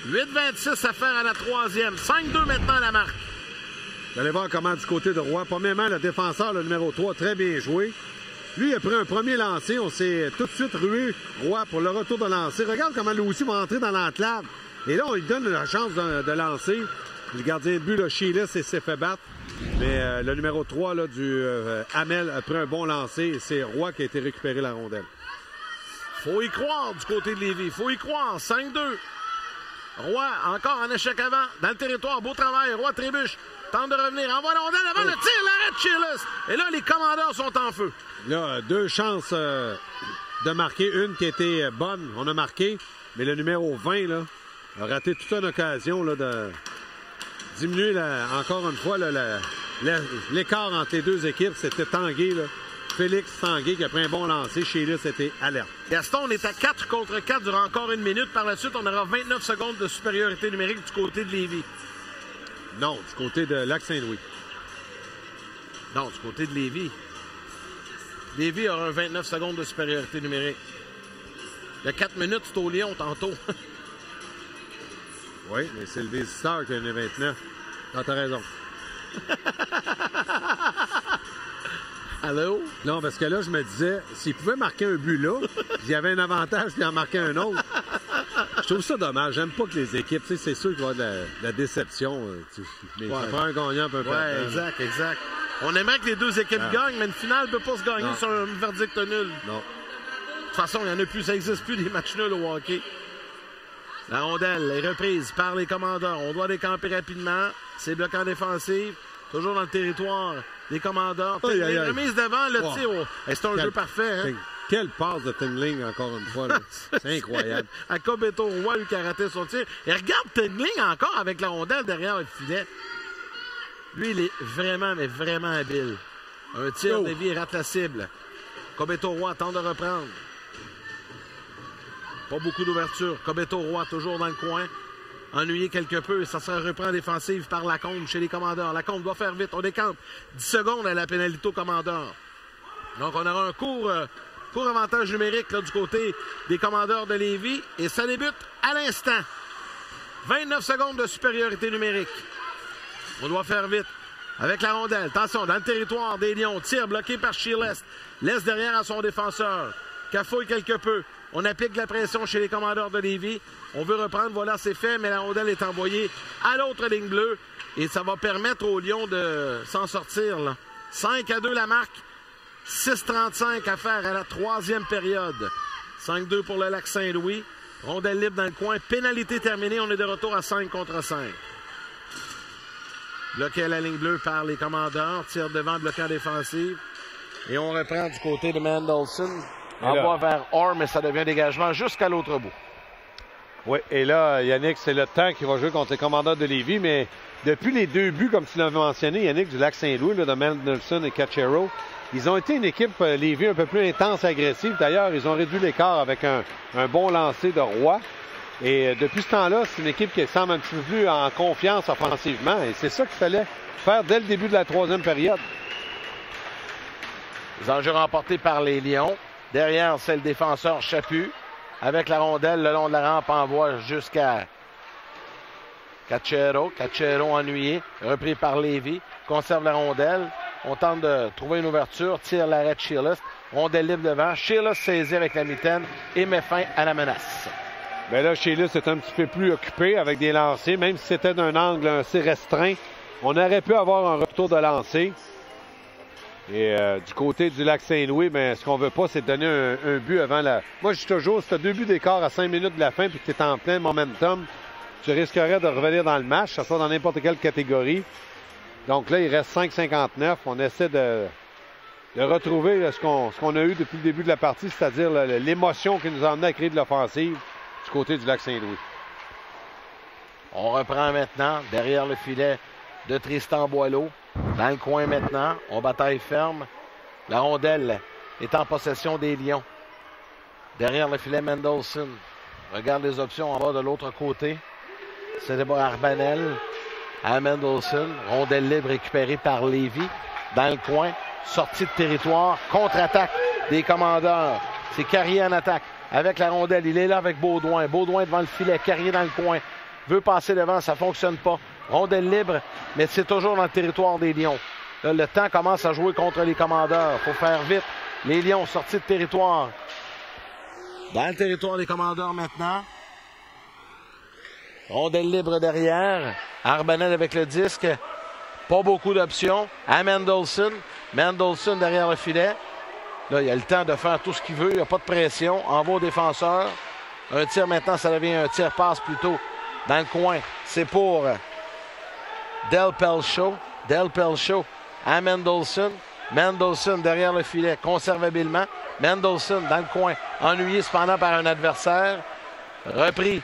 8-26 à faire à la troisième. 5-2 maintenant à la marque.
Vous allez voir comment du côté de Roy. Premièrement, le défenseur, le numéro 3, très bien joué. Lui, il a pris un premier lancer. On s'est tout de suite rué Roy pour le retour de lancer. Regarde comment lui aussi va entrer dans l'enclave. Et là, on lui donne la chance de lancer. Le gardien de but, Shearless, s'est fait battre. Mais le numéro 3 là, du Hamel a pris un bon lancer. Et c'est Roy qui a été récupéré la rondelle.
Faut y croire du côté de Lévis. Faut y croire. 5-2. Roy, encore en échec avant. Dans le territoire, beau travail. Roy trébuche. Tente de revenir. Envoie la rondelle avant le tir. L'arrêt de Shearless. Et là, les commandeurs sont en feu.
Là, 2 chances de marquer. Une qui a été bonne. On a marqué. Mais le numéro 20, là, a raté toute une occasion là, de diminuer encore une fois l'écart entre les deux équipes. C'était Tanguay, là. Félix Tanguay qui a pris un bon lancer. Shearless était alerte.
Gaston, on est à 4 contre 4 durant encore 1 minute. Par la suite, on aura 29 secondes de supériorité numérique du côté de Lévis.
Non, du côté de Lac-Saint-Louis.
Non, du côté de Lévis. Lévis aura 29 secondes de supériorité numérique. Il y a 4 minutes, c'est au Lyon tantôt.
Oui, mais c'est le visiteur qui en a 29. Ah, t'as raison.
Allô?
Non, parce que là, je me disais, s'il pouvait marquer un but là, il y avait un avantage puis en marquer un autre. Je trouve ça dommage. J'aime pas que les équipes, tu sais, c'est sûr qu'il va y avoir de la déception. Mais ça prend un gagnant, un peu perdant.
Exact, exact. On aimerait que les deux équipes gagnent, mais une finale ne peut pas se gagner sur un verdict nul.
Non.
De toute façon, il n'y en a plus, ça n'existe plus des matchs nuls au hockey. La rondelle est reprise par les commandeurs. On doit décamper rapidement. C'est bloqué en défensive. Toujours dans le territoire des commandeurs. Remise devant, le tir. C'est un jeu parfait. Hein?
Quelle passe de Tingling, encore une fois. C'est incroyable.
À Cobeto Roy, lui qui a raté son tir. Et regarde Tingling encore avec la rondelle derrière le filet. Lui, il est vraiment, mais vraiment habile. Un tir de vie, il rate la cible. Cobeto Roy tente de reprendre. Pas beaucoup d'ouverture. Cobeto Roy toujours dans le coin. Ennuyé quelque peu et ça sera repris en défensive par Lacombe chez les commandeurs. Lacombe doit faire vite. On décampe 10 secondes à la pénalité aux commandeurs. Donc, on aura un court avantage numérique là, du côté des commandeurs de Lévis. Et ça débute à l'instant. 29 secondes de supériorité numérique. On doit faire vite. Avec la rondelle. Attention, dans le territoire des Lions. Tir bloqué par Shearless. Laisse derrière à son défenseur. Cafouille quelque peu. On applique la pression chez les commandeurs de Lévis. On veut reprendre, voilà, c'est fait, mais la rondelle est envoyée à l'autre ligne bleue. Et ça va permettre aux Lions de s'en sortir. Là. 5-2 la marque. 6-35 à faire à la troisième période. 5-2 pour le Lac-Saint-Louis. Rondelle libre dans le coin. Pénalité terminée. On est de retour à 5 contre 5. Bloqué à la ligne bleue par les commandeurs. Tire devant, bloqué en défensive. Et on reprend du côté de Mandelson. Envoie vers Orr, mais ça devient dégagement jusqu'à l'autre bout.
Oui, et là, Yannick, c'est le temps qui va jouer contre les commandeurs de Lévis, mais depuis les 2 buts, comme tu l'avais mentionné, Yannick, du Lac-Saint-Louis, de Mandelson et Cachero, ils ont été une équipe, Lévis, un peu plus intense et agressive. D'ailleurs, ils ont réduit l'écart avec un bon lancer de Roy. Et depuis ce temps-là, c'est une équipe qui semble un petit peu plus en confiance offensivement. Et c'est ça qu'il fallait faire dès le début de la troisième période.
Les enjeux remportés par les Lions. Derrière, c'est le défenseur Chaput. Avec la rondelle le long de la rampe, envoie jusqu'à Cachero ennuyé, repris par Lévy, conserve la rondelle. On tente de trouver une ouverture, tire l'arrêt de Shearless. Rondelle libre devant. Shearless saisit avec la mitaine et met fin à la menace.
Bien là, Shearless est un petit peu plus occupé avec des lancers, même si c'était d'un angle assez restreint. On aurait pu avoir un retour de lancer. Et du côté du Lac-Saint-Louis, ben, ce qu'on veut pas, c'est donner un but avant la... Moi, je dis toujours, si tu as 2 buts d'écart à 5 minutes de la fin puis que tu es en plein momentum, tu risquerais de revenir dans le match, que ce soit dans n'importe quelle catégorie. Donc là, il reste 5,59. On essaie de retrouver là, ce qu'on a eu depuis le début de la partie, c'est-à-dire l'émotion qui nous a amené à créer de l'offensive du côté du Lac-Saint-Louis.
On reprend maintenant derrière le filet de Tristan Boileau. Dans le coin maintenant, on bataille ferme. La rondelle est en possession des Lions. Derrière le filet, Mendelson. Regarde les options en bas de l'autre côté. C'est d'abord Arbanel à Mendelson. Rondelle libre récupérée par Lévy. Dans le coin, sortie de territoire. Contre-attaque des Commandeurs. C'est Carrier en attaque avec la rondelle. Il est là avec Beaudoin. Beaudoin devant le filet. Carrier dans le coin. Veut passer devant, ça ne fonctionne pas. Rondelle libre, mais c'est toujours dans le territoire des Lions. Là, le temps commence à jouer contre les Commandeurs. Il faut faire vite. Les Lions sortis de territoire. Dans le territoire des Commandeurs maintenant. Rondelle libre derrière. Arbanel avec le disque. Pas beaucoup d'options. À Mendelson. Mendelson derrière le filet. Là, il a le temps de faire tout ce qu'il veut. Il n'y a pas de pression. Envoie au défenseur. Un tir maintenant, ça devient un tir-passe plutôt. Dans le coin, c'est pour Del Pelcho. Del Pelcho à Mendelson. Mendelson derrière le filet, conserve habilement. Mendelson dans le coin, ennuyé cependant par un adversaire. Repris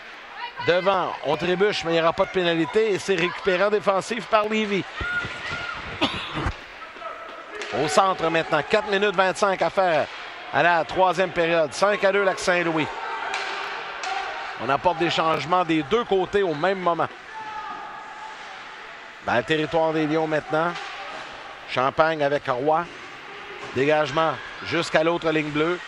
devant, on trébuche, mais il n'y aura pas de pénalité. Et c'est récupéré en défensive par Lévy. Au centre maintenant, 4 minutes 25 à faire à la troisième période. 5-2 Lac-Saint-Louis. On apporte des changements des deux côtés au même moment. Dans le territoire des Lions maintenant. Champagne avec Roy. Dégagement jusqu'à l'autre ligne bleue.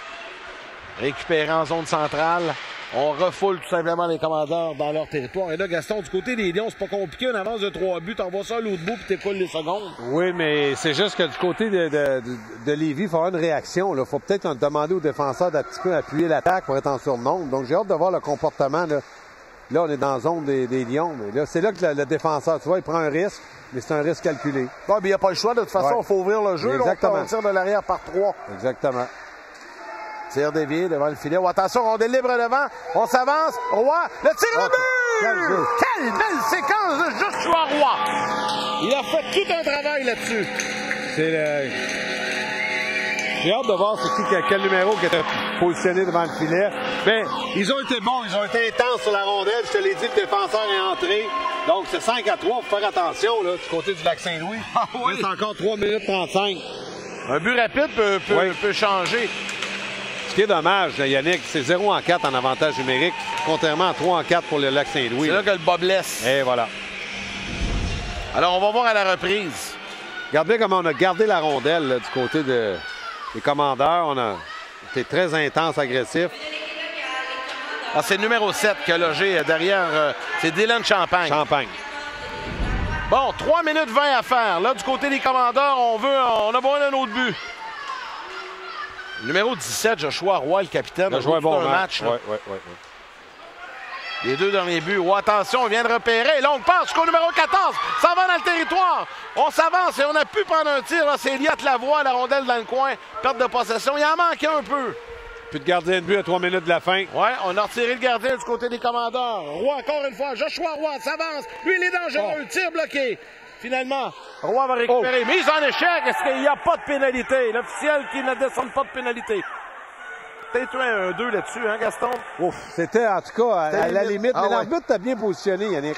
Récupéré en zone centrale. On refoule tout simplement les Commandeurs dans leur territoire. Et là, Gaston, du côté des Lions, c'est pas compliqué. Une avance de 3 buts, t'envoies ça à l'autre bout puis t'écoules les secondes.
Oui, mais c'est juste que du côté de Lévy, il faut avoir une réaction. Il faut peut-être demander aux défenseurs d'un petit peu appuyer l'attaque pour être en surnombre. Donc, j'ai hâte de voir le comportement. Là, on est dans la zone des Lions. Mais là, c'est là que le défenseur, tu vois, il prend un risque, mais c'est un risque calculé.
Bon, il n'y a pas le choix. De toute façon, il faut ouvrir le jeu.
Exactement.
Là, on tire de l'arrière par 3.
Exactement.
Tir dévié devant le filet. Oh, attention, rondelle libre devant. On s'avance. Roy, le tir de but! Quelle belle séquence de Joshua Roy! Il a fait tout un travail là-dessus.
J'ai hâte de voir quel numéro qui était positionné devant le filet. Bien, ils ont été bons, ils ont été intenses sur la rondelle. Je te l'ai dit, le défenseur est entré. Donc, c'est 5-3. Il faut faire attention là, du côté du Lac-Saint-Louis.
Ah, oui.
C'est encore 3 minutes 35.
Un but rapide peut changer.
Ce qui est dommage, Yannick, c'est 0-4 en avantage numérique, contrairement à 3-4 pour le Lac-Saint-Louis.
C'est là que le bas blesse.
Et voilà.
Alors, on va voir à la reprise.
Regardez comment on a gardé la rondelle là, du côté des Commandeurs. On a été très intense, agressif.
Ah, c'est le numéro 7 qui a logé derrière. C'est Dylan Champagne. Bon, 3 minutes 20 à faire. Là, du côté des Commandeurs, on a besoin d'un autre but. Numéro 17, Joshua Roy, le capitaine,
a joué un bon
match.
Ouais.
Les deux derniers buts. Oh, attention, on vient de repérer. Longue passe jusqu'au numéro 14. Ça va dans le territoire. On s'avance et on a pu prendre un tir. Là, c'est Elliott Lavoie, la rondelle dans le coin. Perte de possession. Il en manquait un peu.
Plus de gardien de but à 3 minutes de la fin.
Ouais, on a retiré le gardien du côté des Commandeurs. Roy, encore une fois. Joshua Roy s'avance. Lui, il est dangereux. Tir bloqué. Finalement, Roy va récupérer. Mise en échec. Est-ce qu'il n'y a pas de pénalité? L'officiel qui ne descend pas de pénalité. Peut-être un 2 là-dessus, hein, Gaston?
Ouf, c'était en tout cas à la limite. Mais l'arbitre t'a bien positionné, Yannick.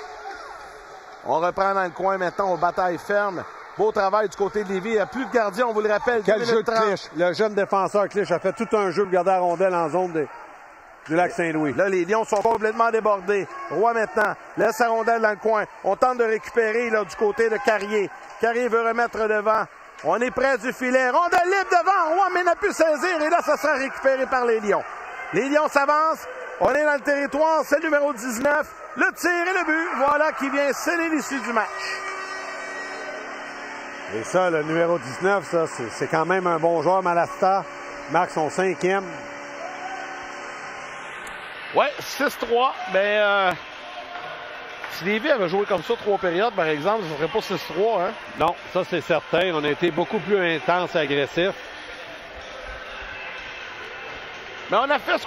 On reprend dans le coin maintenant aux batailles fermes. Beau travail du côté de Lévy. Il n'y a plus de gardien, on vous le rappelle.
Quel jeu de Clich. Le jeune défenseur Clich a fait tout un jeu pour garder la rondelle en zone du Lac-Saint-Louis.
Là, les Lions sont complètement débordés. Roy maintenant laisse sa rondelle dans le coin. On tente de récupérer là, du côté de Carrier. Carrier veut remettre devant. On est près du filet. Rondelle libre devant. Roy, mais n'a pu saisir. Et là, ça sera récupéré par les Lions. Les Lions s'avancent. On est dans le territoire. C'est le numéro 19. Le tir et le but, voilà qui vient sceller l'issue du match.
Et ça, le numéro 19, ça, c'est quand même un bon joueur. Malasta marque son 5e.
Ouais, 6-3. Mais si Lévis avait joué comme ça 3 périodes, par exemple, ça ne serait pas 6-3. Hein?
Non, ça c'est certain. On a été beaucoup plus intense et agressif.
Mais on a fait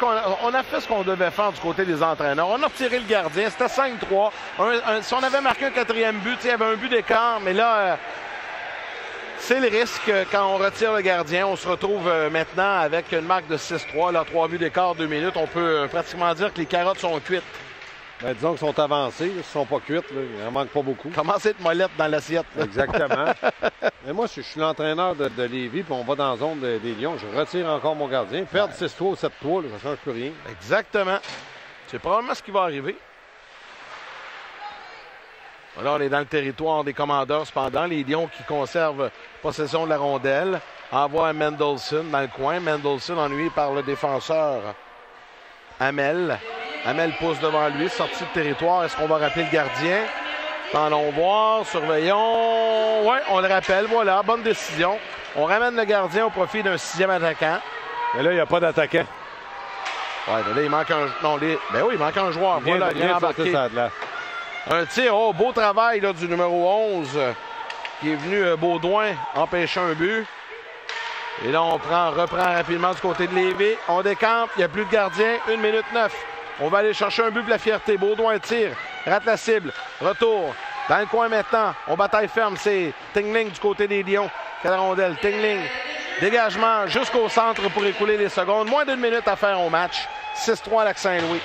ce qu'on devait faire du côté des entraîneurs. On a retiré le gardien. C'était 5-3. Si on avait marqué un 4e but, il y avait un but d'écart. Mais là, c'est le risque. Quand on retire le gardien, on se retrouve maintenant avec une marque de 6-3. Là, 3 buts d'écart, 2 minutes. On peut pratiquement dire que les carottes sont cuites.
Ben, disons qu'ils sont avancés. Ils ne sont pas cuites. Là. Il n'en manque pas beaucoup.
Commencez de molette dans l'assiette.
Exactement. Mais moi, je suis l'entraîneur de Lévis, puis on va dans la zone des Lions. Je retire encore mon gardien. Perdre 6-3 ou 7-3, ça ne change plus rien.
Exactement. C'est probablement ce qui va arriver. Là, on est dans le territoire des Commandeurs. Cependant, les Lions qui conservent possession de la rondelle envoient Mendelssohn dans le coin. Mendelssohn ennuyé par le défenseur Hamel. Hamel pousse devant lui, sortie de territoire. Est-ce qu'on va rappeler le gardien? Allons voir, surveillons. Oui, on le rappelle, voilà, bonne décision. On ramène le gardien au profit d'un 6e attaquant.
Mais là, il n'y a pas d'attaquant.
Oui, mais là, il manque un... Non, ben oui, il manque un joueur. Voilà, il vient embarqué. Un tir, beau travail là, du numéro 11 qui est venu Baudouin empêcher un but. Et là, on reprend rapidement du côté de Lévis. On décampe, il n'y a plus de gardien, 1 minute 9. On va aller chercher un but pour la fierté. Baudouin tire, rate la cible, retour. Dans le coin maintenant, on bataille ferme, c'est Tingling du côté des Lions. Quelle rondelle, Tingling. Dégagement jusqu'au centre pour écouler les secondes. Moins d'1 minute à faire au match. 6-3 à Lac-Saint-Louis.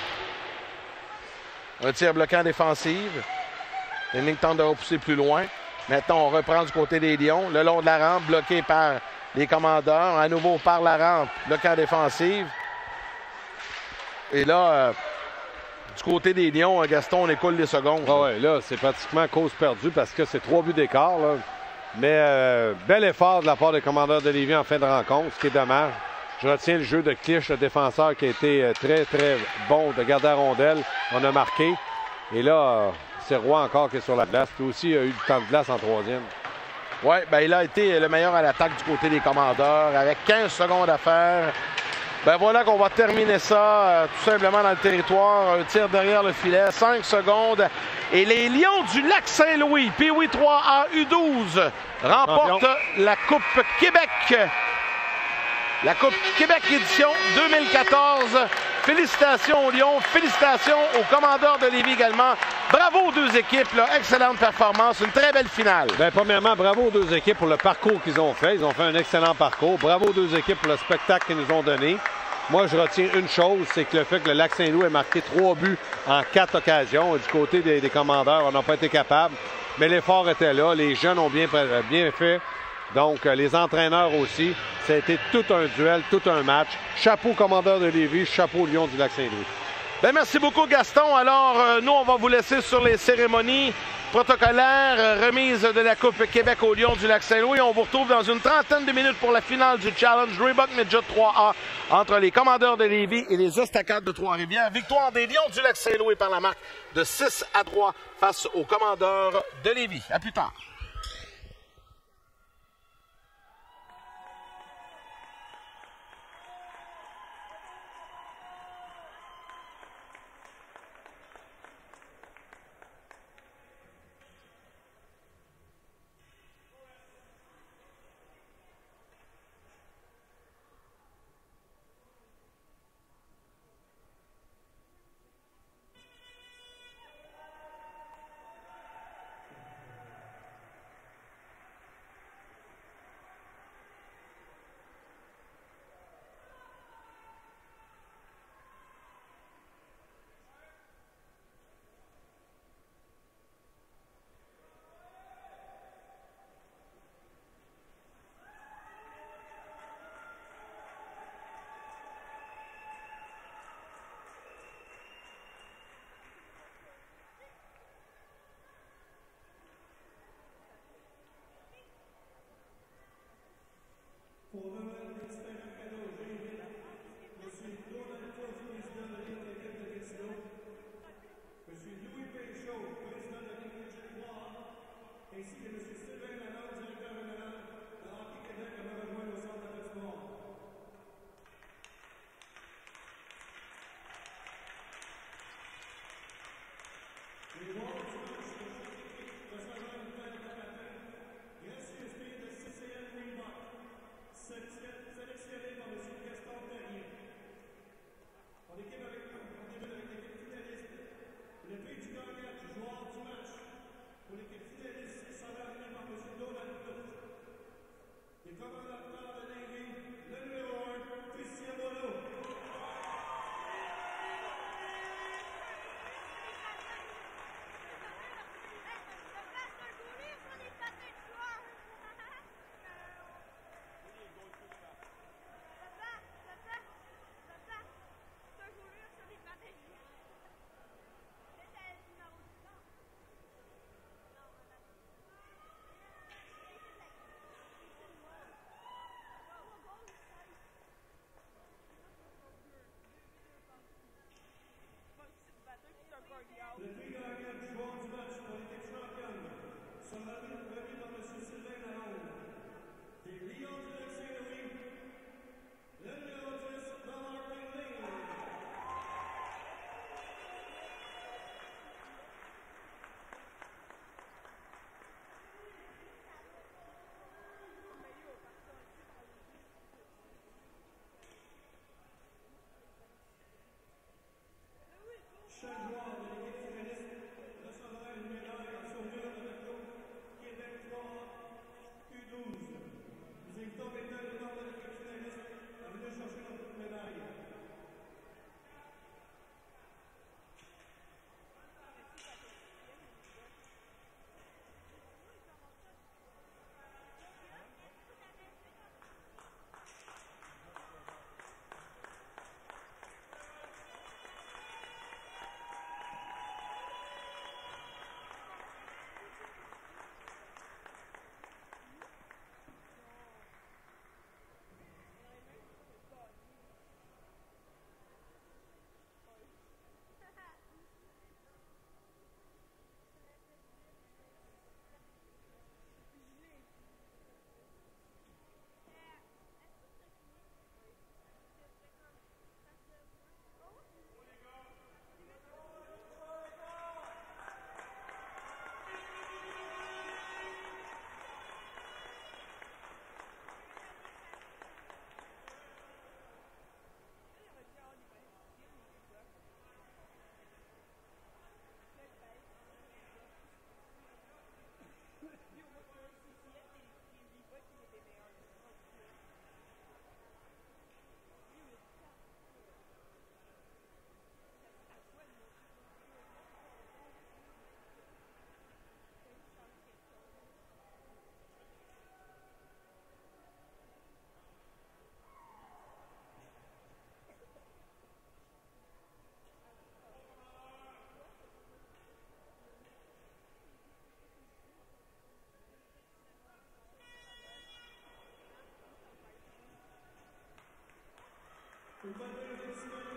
Un tir bloquant défensive. Tingling tente de repousser plus loin. Maintenant, on reprend du côté des Lions. Le long de la rampe, bloqué par les Commandeurs. À nouveau par la rampe, bloquant défensive. Et là, du côté des Lions, Gaston, on écoule les secondes.
Ah ouais, là, c'est pratiquement cause perdue parce que c'est 3 buts d'écart. Là. Mais bel effort de la part des Commandeurs de Lévis en fin de rencontre, ce qui est dommage. Je retiens le jeu de Clich, le défenseur, qui a été très, très bon de garder la rondelle. On a marqué. Et là, c'est Roy encore qui est sur la glace. Puis aussi, il a eu du temps de glace en 3e.
Oui, ben il a été le meilleur à l'attaque du côté des Commandeurs avec 15 secondes à faire. Ben voilà qu'on va terminer ça tout simplement dans le territoire. Un tir derrière le filet, 5 secondes. Et les Lions du Lac-Saint-Louis, Pee-Wee 3A U12, remportent la Coupe Québec. La Coupe Québec édition 2014. Félicitations aux Lions, félicitations aux Commandeurs de Lévis également. Bravo aux deux équipes, là. Excellente performance, une très belle finale.
Bien, premièrement, bravo aux deux équipes pour le parcours qu'ils ont fait. Ils ont fait un excellent parcours. Bravo aux deux équipes pour le spectacle qu'ils nous ont donné. Moi, je retiens une chose, c'est que le fait que le Lac-Saint-Louis ait marqué 3 buts en 4 occasions. Du côté des Commandeurs, on n'a pas été capable. Mais l'effort était là. Les jeunes ont bien fait. Donc, les entraîneurs aussi. Ça a été tout un duel, tout un match. Chapeau Commandeur de Lévis, chapeau Lions du Lac-Saint-Louis.
Bien, merci beaucoup, Gaston. Alors, nous, on va vous laisser sur les cérémonies protocolaires, remise de la Coupe Québec aux Lions du Lac-Saint-Louis. On vous retrouve dans une trentaine de minutes pour la finale du Challenge Reebok Midget 3A entre les Commandeurs de Lévis et les Estacades de Trois-Rivières. Victoire des Lions du Lac-Saint-Louis par la marque de 6-3 face aux Commandeurs de Lévis. À plus tard.
Combattant le